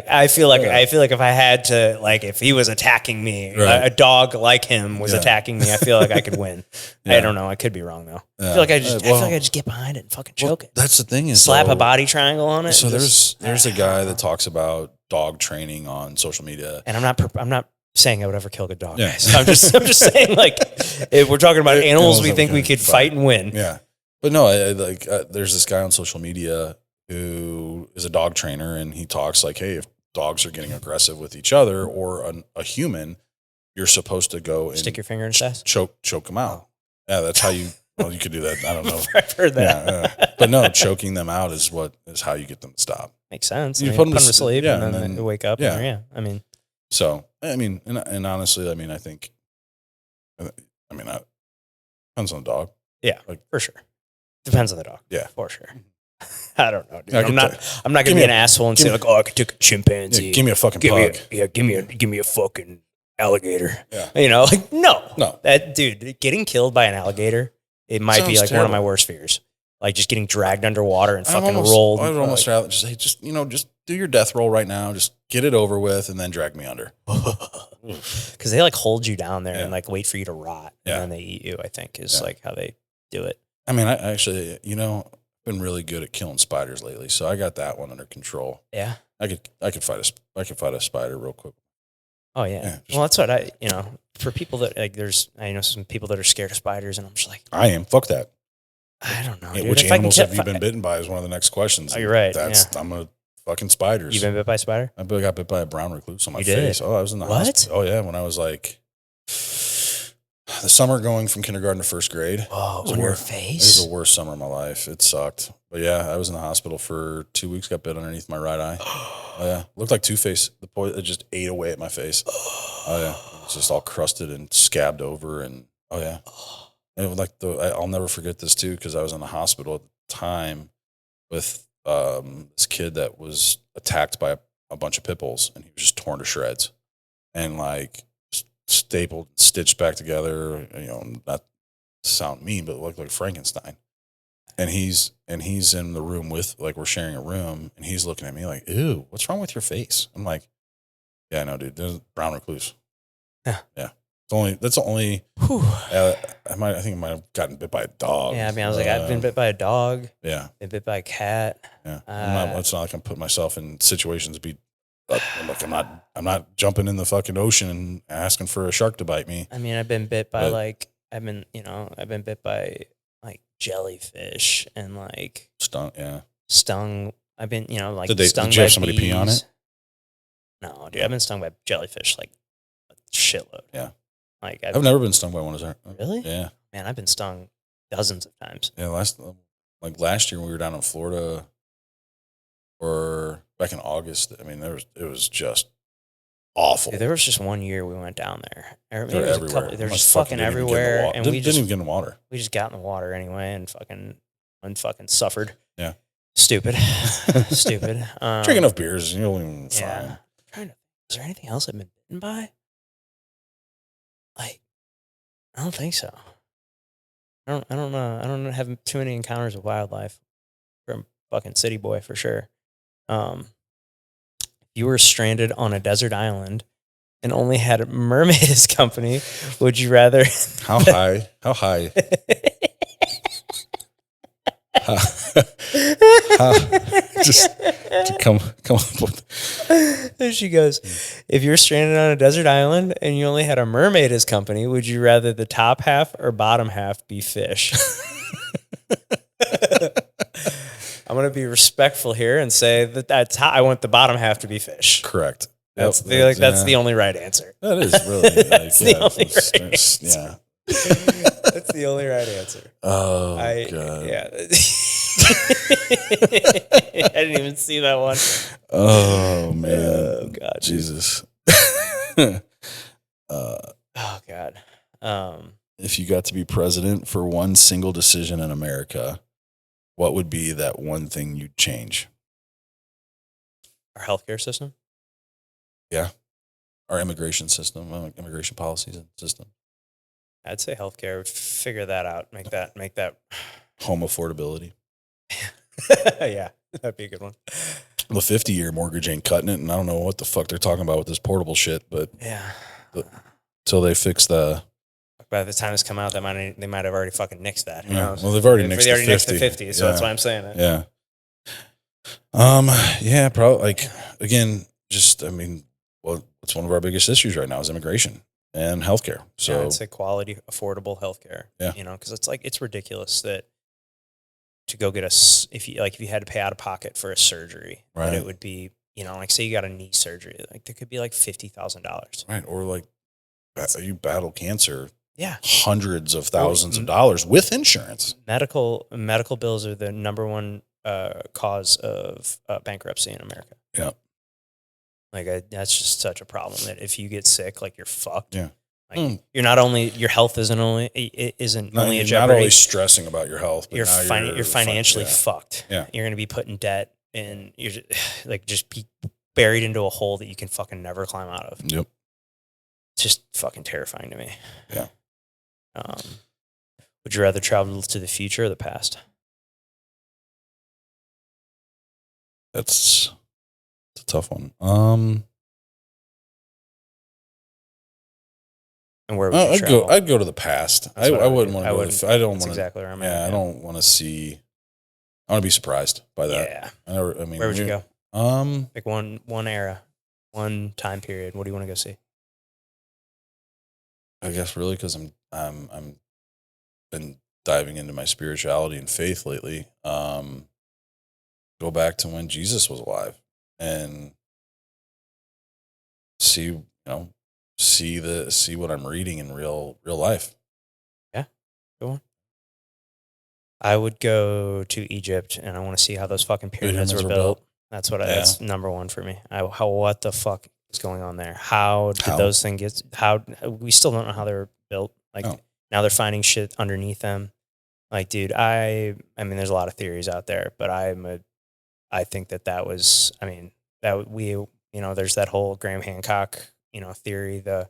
I feel like if I had to, like, if he was attacking me, a dog like him was attacking me, I feel like I could win. I don't know. I could be wrong though. I feel like I just get behind it and fucking choke it. That's the thing is slap a body triangle on it. So there's a guy that talks about dog training on social media, and I'm not saying I would ever kill a dog. Yeah. I'm just saying, like, if we're talking about animals we think we could fight and win. Yeah. But no, there's this guy on social media who is a dog trainer, and he talks like, hey, if dogs are getting aggressive with each other or a human, you're supposed to go and stick your finger in his ass, choke them out. Yeah, that's how you. Well, you could do that. I don't know. I've heard that. Yeah, but no, choking them out is how you get them to stop. Makes sense. You put them to sleep, and then they wake up. Yeah, I mean, so I mean, and honestly, I mean, I think, that depends on the dog. Yeah, like, for sure. Depends on the dog. Yeah, for sure. I don't know, dude. I'm not going to be an asshole and say like, oh, I could take a chimpanzee. Yeah, give me a fucking pug. Give me a fucking alligator. Yeah. You know, like, no. That dude, getting killed by an alligator, it might be like terrible. One of my worst fears. Like just getting dragged underwater and fucking rolled. I would almost rather just say, just do your death roll right now. Just get it over with and then drag me under. Because they like hold you down there and like wait for you to rot and then they eat you, I think is like how they do it. I mean, I actually, been really good at killing spiders lately, so I got that one under control. Yeah, I could fight a spider real quick. Oh yeah. Well, that's what for people that like, I know some people that are scared of spiders, and I'm just like, I am. Fuck that. I don't know. Dude. Which animals have you been bitten by? Is one of the next questions. Oh, you're right. I'm a fucking spiders. You been bit by a spider? I got bit by a brown recluse on my face. Oh, I was in the hospital. Oh yeah, when I was like. The summer going from kindergarten to first grade. Oh, on your face? It was the worst summer of my life. It sucked. But yeah, I was in the hospital for 2 weeks, got bit underneath my right eye. Oh yeah. Looked like Two-Face. The poison, it just ate away at my face. Oh yeah. It was just all crusted and scabbed over and oh yeah. And it was like I'll never forget this too, because I was in the hospital at the time with this kid that was attacked by a bunch of pit bulls, and he was just torn to shreds. And like stapled, stitched back together, not to sound mean, but it looked like Frankenstein. And he's in the room with, like, we're sharing a room, and he's looking at me like, ew, what's wrong with your face? I'm like, yeah, I know, dude. There's a brown recluse. Yeah. Yeah. That's the only, I think I might have gotten bit by a dog. Yeah. I mean, I was like, I've been bit by a dog. Yeah. Been bit by a cat. Yeah. It's not like I'm putting myself in situations to be, like, I'm not jumping in the fucking ocean and asking for a shark to bite me. I mean, I've been bit by I've been bit by like jellyfish and like stung. Yeah. Stung. I've been, like, stung did you have somebody bees. Pee on it? No, dude. I've been stung by jellyfish like a shitload. Yeah. Like I've never been stung by one. Is there? Really? Yeah. Man, I've been stung dozens of times. Yeah. Last year when we were down in Florida, or back in August, I mean, it was just awful. Dude, there was just one year we went down there. They're everywhere. They're just fucking everywhere, and we didn't even get in the water. We just got in the water anyway, and fucking suffered. Yeah. Stupid. Stupid. Drink enough beers, you'll be fine. Is there anything else I've been bitten by? Like, I don't think so. I don't know. I don't have too many encounters with wildlife. I'm a fucking city boy for sure. You were stranded on a desert island and only had a mermaid as company. Would you rather? How high? Just to come up with. There she goes. If you're stranded on a desert island and you only had a mermaid as company, would you rather the top half or bottom half be fish? I'm going to be respectful here and say that's how I want the bottom half to be fish. Correct. That's the only right answer. That is really that's the only right answer. Yeah. That's the only right answer. Oh, God. Yeah. I didn't even see that one. Oh, man. Oh, God. Jesus. Oh, God. If you got to be president for one single decision in America, what would be that one thing you'd change? Our healthcare system. Yeah. Our immigration system, immigration policies and system. I'd say healthcare would figure that out. Make that. Home affordability. Yeah, that'd be a good one. The 50-year mortgage ain't cutting it, and I don't know what the fuck they're talking about with this portable shit, but Yeah. until they fix the... By the time this come out, they might have already fucking nixed that. Who Yeah. knows? Well, they've already They nixed already the nixed the 50. 50, so that's why I'm saying it. Yeah. Yeah, probably, like, again, just, I mean, well, it's one of our biggest issues right now is immigration and healthcare. So yeah, I'd say quality, affordable healthcare. Yeah. You know, because it's ridiculous that to go get if you had to pay out of pocket for a surgery, Right. that it would be, you know, like say you got a knee surgery, like there could be like $50,000. Right. Or like you battle cancer, Yeah. hundreds of thousands of dollars with insurance. Medical bills are the number one cause of bankruptcy in America. Yeah. Like that's just such a problem that if you get sick, like you're fucked. Yeah. Like you're not only, your health isn't only a You're jeopardy. not always stressing about your health, but You're you're financially yeah. fucked. Yeah. You're going to be put in debt and you're just be buried into a hole that you can fucking never climb out of. Yep. It's just fucking terrifying to me. Yeah. Would you rather travel to the future or the past? That's a tough one. And where would you travel? I'd go to the past. I wouldn't want to go. I don't want to. Exactly where I'm at. Yeah, I don't want to see. I want to be surprised by that. Yeah. I mean, where would you go? Like one era, one time period. What do you want to go see? I guess really because I'm been diving into my spirituality and faith lately. Go back to when Jesus was alive and see what I'm reading in real life. Yeah, go on. I would go to Egypt and I want to see how those fucking pyramids were built. That's that's number one for me. What the fuck is going on there? How did those things get? We still don't know how they were built. Like now they're finding shit underneath them. Like, dude, I mean, there's a lot of theories out there, but I think that was, I mean, that we, you know, there's that whole Graham Hancock, you know, theory, the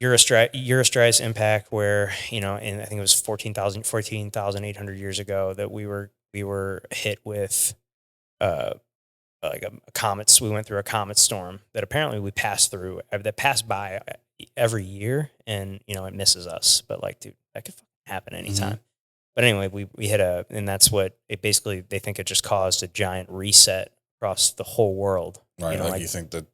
Eurostrice impact, where, you know, and I think it was 14,800 years ago that we were hit with like a comet. We went through a comet storm that apparently we passed through, that passed by every year, and you know it misses us. But like, dude, that could happen anytime. Mm-hmm. But anyway, we hit and that's what it basically, they think it just caused a giant reset across the whole world. Right, you know, like you think that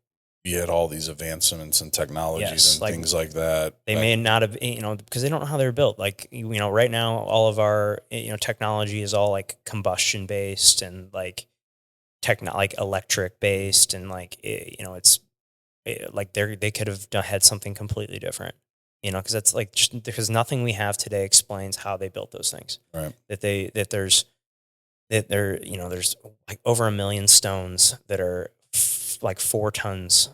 we had all these advancements and technologies and things like that. They may not have, you know, because they don't know how they're built. Like, you know, right now, all of our, you know, technology is all like combustion based and like like electric based, and like, you know, like they could have had something completely different, you know, because that's like, just because nothing we have today explains how they built those things. Right. There's you know, there's like over 1 million stones that are like 4 tons,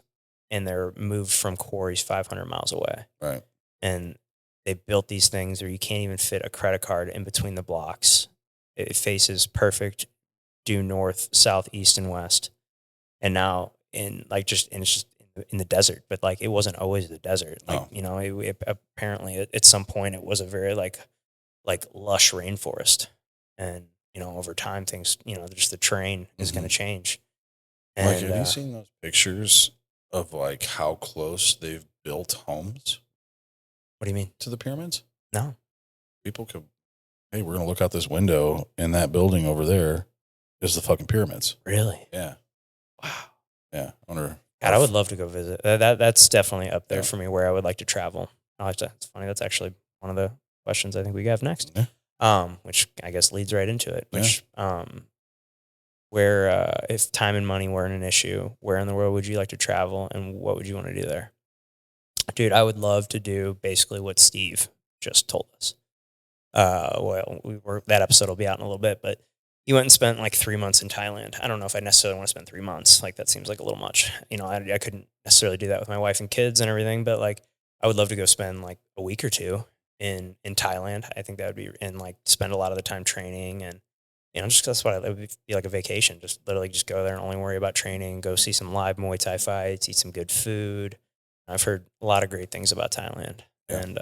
and they're moved from quarries 500 miles away. Right. And they built these things where you can't even fit a credit card in between the blocks. It faces perfect due north, south, east, and west. And now it's just in the desert, but like it wasn't always the desert. Like, you know, apparently at some point it was a very like lush rainforest. And, you know, over time things, you know, just the terrain is going to change. And, like, have you seen those pictures of like how close they've built homes? What do you mean? To the pyramids? No. People could, hey, we're going to look out this window, and that building over there is the fucking pyramids. Really? Yeah. Wow. Yeah. God, I would love to go visit. That's definitely up there for me where I would like to travel. It's funny. That's actually one of the questions I think we have next. Yeah. Which I guess leads right into it. Which, where, if time and money weren't an issue, where in the world would you like to travel, and what would you want to do there? Dude, I would love to do basically what Steve just told us. That episode will be out in a little bit, but he went and spent like 3 months in Thailand. I don't know if I necessarily want to spend 3 months. Like, that seems like a little much. You know, I couldn't necessarily do that with my wife and kids and everything, but like, I would love to go spend like a week or two in Thailand. I think that would be, and like spend a lot of the time training and just 'cause that's what it would be like a vacation. Just literally just go there and only worry about training, go see some live Muay Thai fights, eat some good food. I've heard a lot of great things about Thailand, Yeah. and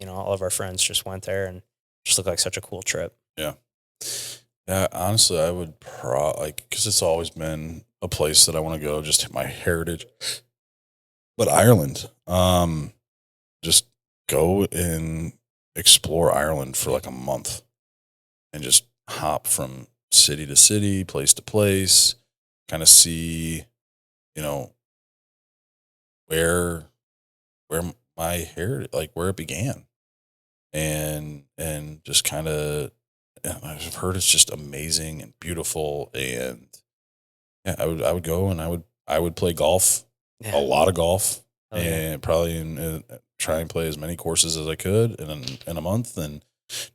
all of our friends just went there and just looked like such a cool trip. Yeah. Yeah, honestly, I would because it's always been a place that I want to go, just my heritage. But Ireland, just go and explore Ireland for like a month and just hop from city to city, place to place, kind of see, you know, where my heritage, like where it began, and just kind of, I've heard it's just amazing and beautiful, and yeah, I would go and I would play golf, Yeah. a lot of golf, Oh, yeah. and probably try and play as many courses as I could in a month, and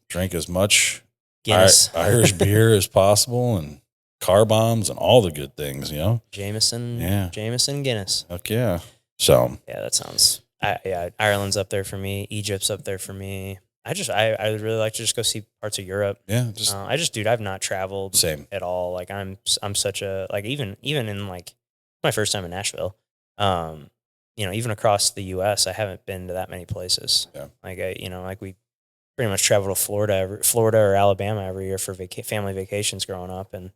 drink as much Guinness, Irish beer as possible, and car bombs and all the good things, Jameson, Yeah. Jameson, Guinness. Heck yeah. So Yeah, that sounds. Ireland's up there for me. Egypt's up there for me. I would really like to just go see parts of Europe. yeah, just Dude, I've not traveled same. at all. Like I'm such a like even in like my first time in Nashville. Even across the U.S., I haven't been to that many places. Yeah. Like we pretty much travel to Florida or Alabama every year for family vacations growing up, and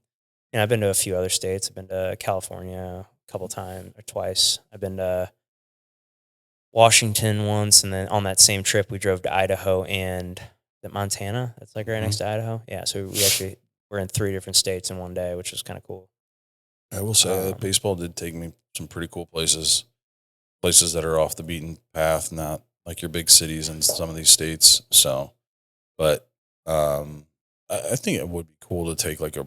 I've been to a few other states. I've been to California a couple times or twice. I've been to Washington once, and then on that same trip, we drove to Idaho and Montana. That's like right next to Idaho. Yeah, so we actually were in 3 different states in one day, which was kind of cool. I will say that Um, baseball did take me some pretty cool places that are off the beaten path, not like your big cities in some of these states. So, but I think it would be cool to take like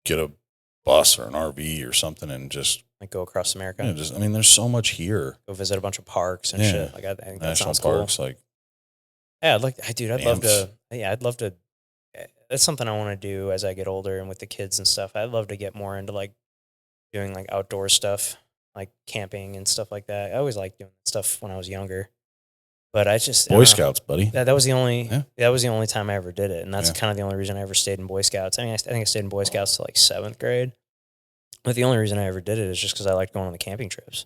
get a bus or an RV or something and just Like go across America, I mean, there's so much here. go visit a bunch of parks and Yeah. shit. Like I think that National sounds parks, cool. like Yeah, I'd love Banff. to. Yeah, I'd love to. That's something I want to do as I get older and with the kids and stuff. I'd love to get more into like doing like outdoor stuff, like camping and stuff like that. I always liked doing that stuff when I was younger, but I Boy don't know. Scouts, buddy. That was the only Yeah. that was the only time I ever did it, and that's Yeah. kind of the only reason I ever stayed in Boy Scouts. I mean, I think I stayed in Boy Scouts till like 7th grade, but the only reason I ever did it is just because I liked going on the camping trips.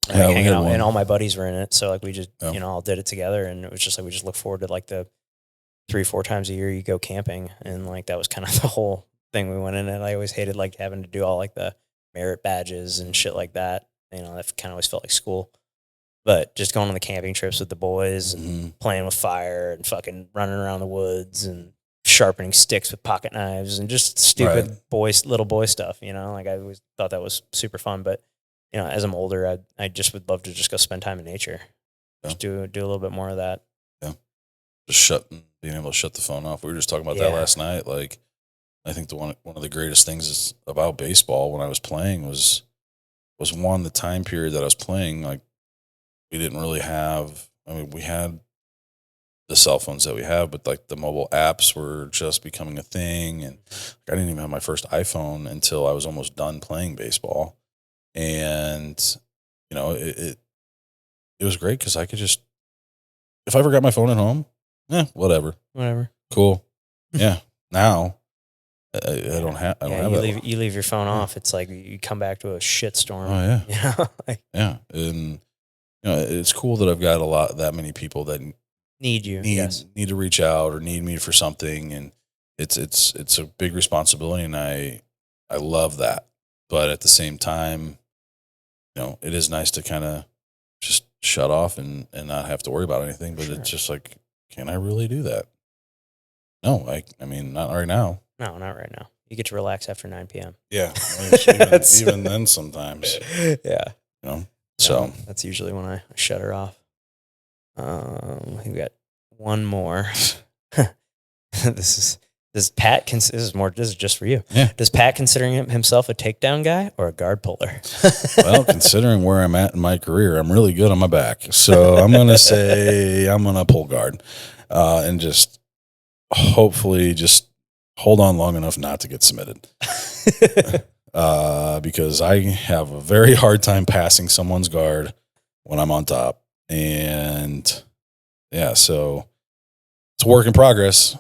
And Yeah, like we hanging had out, one. and all my buddies were in it, so like we just Yeah. all did it together, and it was just like we just look forward to like the 3-4 times a year you go camping, and like that was kind of the whole thing we went in. And I always hated like having to do all like the merit badges and shit like that. That kind of always felt like school. But just going on the camping trips with the boys and Mhm. playing with fire and fucking running around the woods and sharpening sticks with pocket knives and just stupid little boy stuff, like I always thought that was super fun. But, as I'm older, I just would love to just go spend time in nature. Yeah. Just do a little bit more of that. Just being able to shut the phone off. We were just talking about that Yeah. last night. Like, I think one of the greatest things is about baseball when I was playing was one, the time period that I was playing. Like, we didn't really have. I mean, we had the cell phones that we have, but like the mobile apps were just becoming a thing, and I didn't even have my first iPhone until I was almost done playing baseball. And it was great because I could just, if I ever got my phone at home, whatever. Cool. Yeah. Now I don't have. I don't have that. You leave your phone off. It's like you come back to a shit storm. Oh yeah. Like, Yeah. And it's cool that I've got that many people that need you. Yes. need to reach out or need me for something, and it's a big responsibility, and I love that. But at the same time, it is nice to kind of just shut off and not have to worry about anything. But Sure. it's just like, can I really do that? No, I mean, not right now. No, not right now. You get to relax after 9 p.m. Yeah, even then sometimes. Yeah. So that's usually when I shut her off. I think we got one more. This is Pat. This is just for you. Yeah. Does Pat consider himself a takedown guy or a guard puller? Well, considering where I'm at in my career, I'm really good on my back. So I'm going to say I'm going to pull guard and just hopefully just hold on long enough not to get submitted. Because I have a very hard time passing someone's guard when I'm on top. And yeah, so it's a work in progress.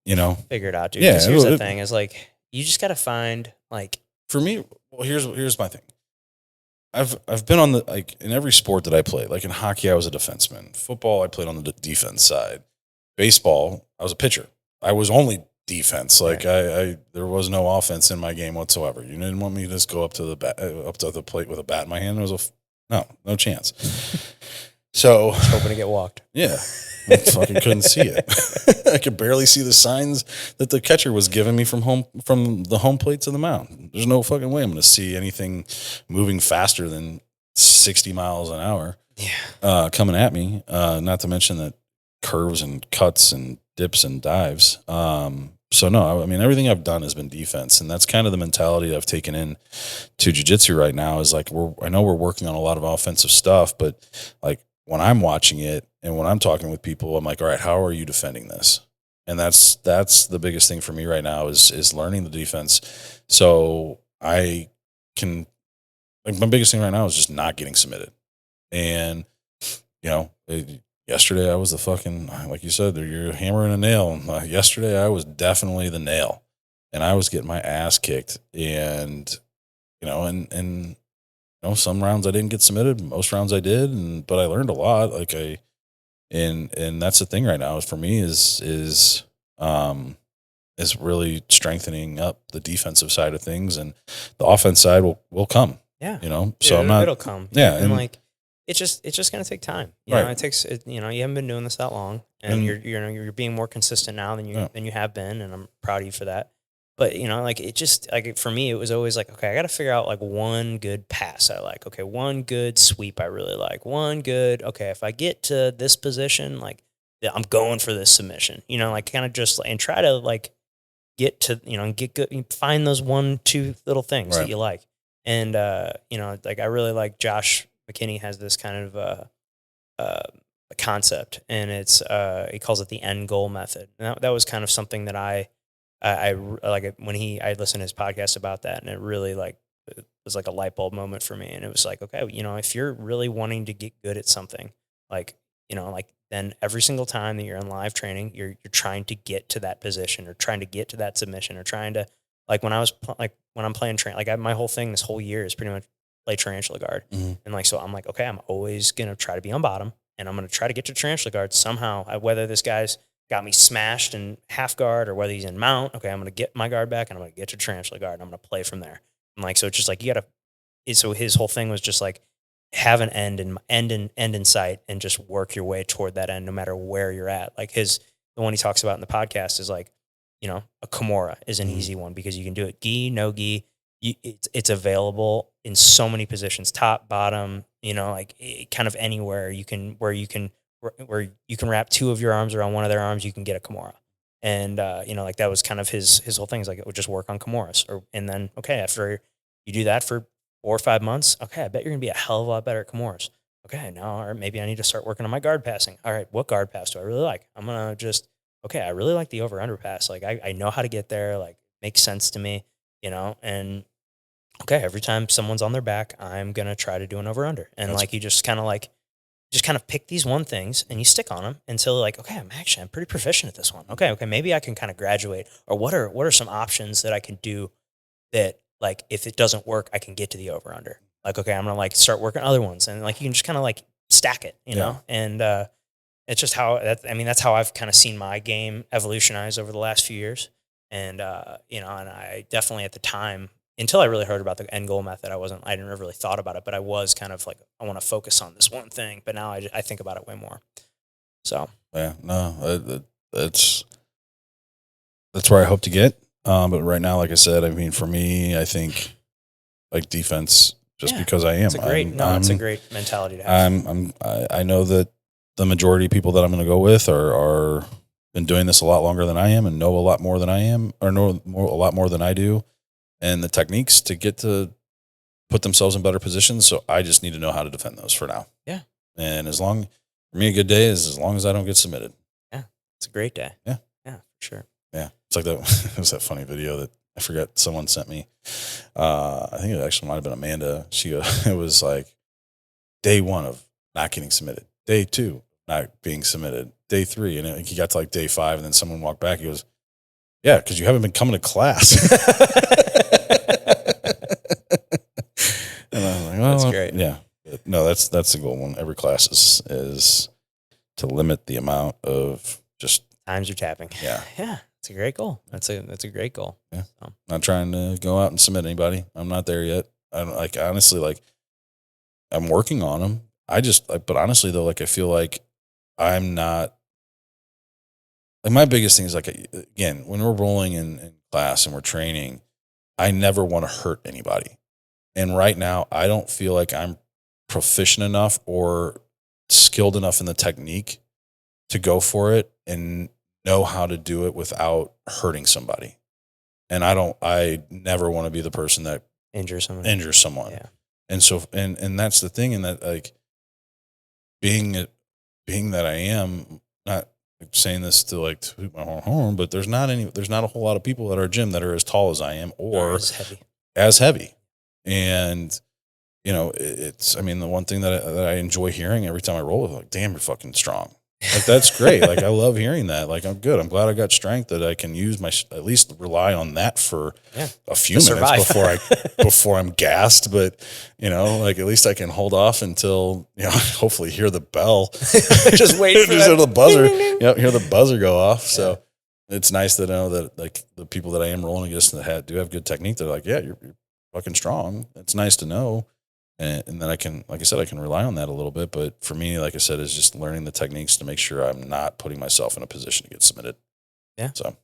Figure it out, dude. Yeah, Because here's the thing: is like you just got to find like. For me, well, here's my thing. I've been on in every sport that I played. Like in hockey, I was a defenseman. Football, I played on the defense side. Baseball, I was a pitcher. I was only defense. Like I there was no offense in my game whatsoever. You didn't want me to just go up to the plate with a bat in my hand. It was no chance. So hoping to get walked. Yeah. I fucking couldn't see it. I could barely see the signs that the catcher was giving me from the home plate to the mound. There's no fucking way I'm going to see anything moving faster than 60 miles an hour. Yeah. Coming at me. Not to mention that curves and cuts and dips and dives. So no, I mean, everything I've done has been defense, and that's kind of the mentality I've taken in to jiu-jitsu right now is like, I know we're working on a lot of offensive stuff, but like when I'm watching it and when I'm talking with people, I'm like, all right, how are you defending this? And that's the biggest thing for me right now is learning the defense. So I can, like, my biggest thing right now is just not getting submitted. And, yesterday I was the fucking, like you said, you're hammering a nail. Yesterday I was definitely the nail, and I was getting my ass kicked. And, some rounds I didn't get submitted, most rounds I did, but I learned a lot. Like and that's the thing right now for me is really strengthening up the defensive side of things, and the offense side will come. Yeah. So it'll come. Yeah. And like, it's just going to take time. Right. It takes, you haven't been doing this that long, and you're being more consistent now than you have been. And I'm proud of you for that. But, it just, like, for me, it was always like, okay, I got to figure out like one good pass I like. Okay, one good sweep I really like. One good, okay, if I get to this position, like, yeah, I'm going for this submission. Like, kind of just, and try to like get to, get good, find those 1-2 little things that you like. And, like, I really like Josh McKinney has this kind of a concept, and it's he calls it the end goal method. And that was kind of something that I like it when I listened to his podcast about that, and it really it was like a light bulb moment for me. And it was like, okay, if you're really wanting to get good at something, like then every single time that you're in live training, you're trying to get to that position or trying to get to that submission or trying to, like, when I'm playing my whole thing this whole year is pretty much play tarantula guard. Mm-hmm. And so I'm like, okay, I'm always going to try to be on bottom, and I'm going to try to get to tarantula guard somehow, whether this guy's got me smashed in half guard or whether he's in mount. Okay, I'm going to get my guard back, and I'm going to get to tarantula guard, and I'm going to play from there. And so it's just like, so his whole thing was just like, have an end in sight and just work your way toward that end, no matter where you're at. Like the one he talks about in the podcast is like, a Kimura is an easy one because you can do it gi, no gi. It's available in so many positions, top, bottom, kind of anywhere where you can wrap two of your arms around one of their arms, you can get a Kimura. And, like, that was kind of his whole thing is like, it would just work on Kimuras. And then, okay, after you do that for 4 or 5 months, okay, I bet you're going to be a hell of a lot better at Kimuras. Okay, now, or maybe I need to start working on my guard passing. All right, what guard pass do I really like? I'm going to just, okay, I really like the over-under pass. Like, I know how to get there. Like, makes sense to me, and okay, every time someone's on their back, I'm going to try to do an over-under. And you just kind of pick these one things and you stick on them until like, okay, I'm pretty proficient at this one. Okay, maybe I can kind of graduate. Or what are some options that I can do that, like, if it doesn't work, I can get to the over under. Like, okay, I'm gonna like start working other ones, and like you can just kind of like stack it, know. And it's just that's how I've kind of seen my game evolutionize over the last few years. And and I definitely at the time, until I really heard about the end goal method, I didn't really thought about it, but I was kind of like, I want to focus on this one thing. But now I think about it way more. So yeah, no, that's where I hope to get. But right now, like I said, I mean, for me, I think like defense, just because I am. It's a great mentality to have. I know that the majority of people that I'm going to go with are been doing this a lot longer than I am and know a lot more than I am, or know a lot more than I do, and the techniques to get to put themselves in better positions. So I just need to know how to defend those for now. Yeah. And for me, a good day is as long as I don't get submitted. Yeah. It's a great day. Yeah. Yeah, for sure. Yeah. It's like that. It was that funny video that I forgot someone sent me. I think it actually might have been Amanda. It was like day 1 of not getting submitted, day 2, not being submitted, day 3. And he got to like day 5, and then someone walked back. He goes, Yeah, because you haven't been coming to class. And I'm like, That's great. Yeah. No, that's a goal one. Every class is to limit the amount of just times you're tapping. Yeah. Yeah. It's a great goal. That's a great goal. Yeah. Not trying to go out and submit anybody. I'm not there yet. I don't, like, honestly, like, I'm working on them. But honestly though, like, I feel like I'm not, like, my biggest thing is, like, again, when we're rolling in class and we're training, I never want to hurt anybody. And right now, I don't feel like I'm proficient enough or skilled enough in the technique to go for it and know how to do it without hurting somebody. And I never want to be the person that injures someone. Yeah. And so, and that's the thing. And that, like, being that I am, not saying this to, like, toot my own horn, but there's not a whole lot of people at our gym that are as tall as I am or as heavy. And, you know, I mean, the one thing that I enjoy hearing every time I roll is, like, damn, you're fucking strong. Like, that's great. Like, I love hearing that. Like, I'm good. I'm glad I got strength that I can use at least rely on that for a few minutes before I'm gassed. But, you know, like, at least I can hold off until, you know, hopefully hear the bell. Just wait for hear the buzzer. Ding, ding, ding. Hear the buzzer go off. Yeah. So it's nice to know that, like, the people that I am rolling against that do have good technique. They're like, yeah, you're fucking strong. It's nice to know. And then I can, like I said, I can rely on that a little bit. But for me, like I said, is just learning the techniques to make sure I'm not putting myself in a position to get submitted. Yeah. So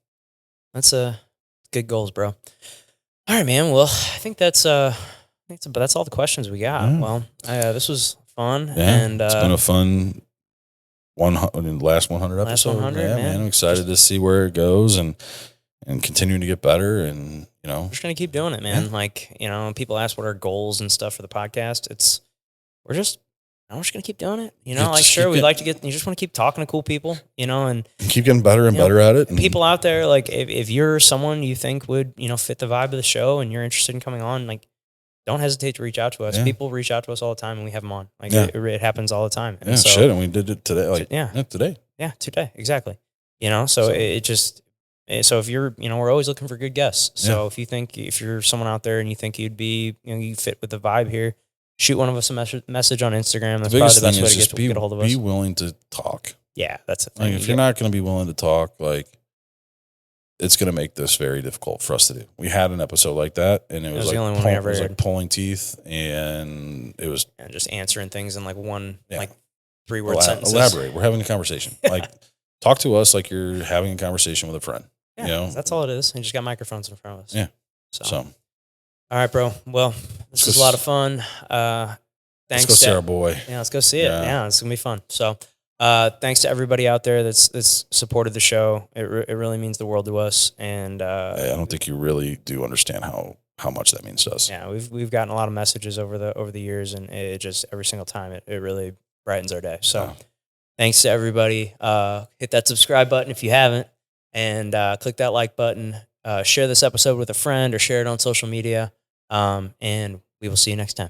that's good goals, bro. All right, man. Well, I think that's all the questions we got. Yeah. Well, this was fun. Yeah, and it's been a fun last 100 episode. Last 100, yeah, man. I'm excited to see where it goes and continuing to get better. And, you know, we're just going to keep doing it, man. Yeah. Like, you know, people ask what our goals and stuff for the podcast. We're just going to keep doing it. You know, like, sure, we like to you just want to keep talking to cool people, you know, and keep getting better and better at it. And people out there, like, if you're someone you think would, you know, fit the vibe of the show and you're interested in coming on, like, don't hesitate to reach out to us. Yeah. People reach out to us all the time and we have them on. Like, it happens all the time. And and we did it today. Like, today. Yeah, today. Exactly. You know, so so if you're, you know, we're always looking for good guests. So if you're someone out there and you think you'd be, you know, you fit with the vibe here, shoot one of us a message on Instagram. That's probably the best way to get a hold of us. Be willing to talk. Yeah, that's the thing. Like, if you're not going to be willing to talk, like, it's going to make this very difficult for us to do. We had an episode like that, and it was like, the only one we ever it was like pulling teeth, and it was just answering things in like one, like 3-word sentences. Elaborate. We're having a conversation. Like, talk to us like you're having a conversation with a friend. Yeah, you know? That's all it is. You just got microphones in front of us. Yeah. So. All right, bro. Well, this was a lot of fun. Thanks. Let's go see our boy. Yeah, let's go see it. Yeah, it's gonna be fun. So, thanks to everybody out there that's supported the show. It really means the world to us. And I don't think you really do understand how much that means to us. Yeah, we've gotten a lot of messages over the years, and it just every single time it really brightens our day. So, thanks to everybody. Hit that subscribe button if you haven't, and click that like button. Share this episode with a friend or share it on social media. And we will see you next time.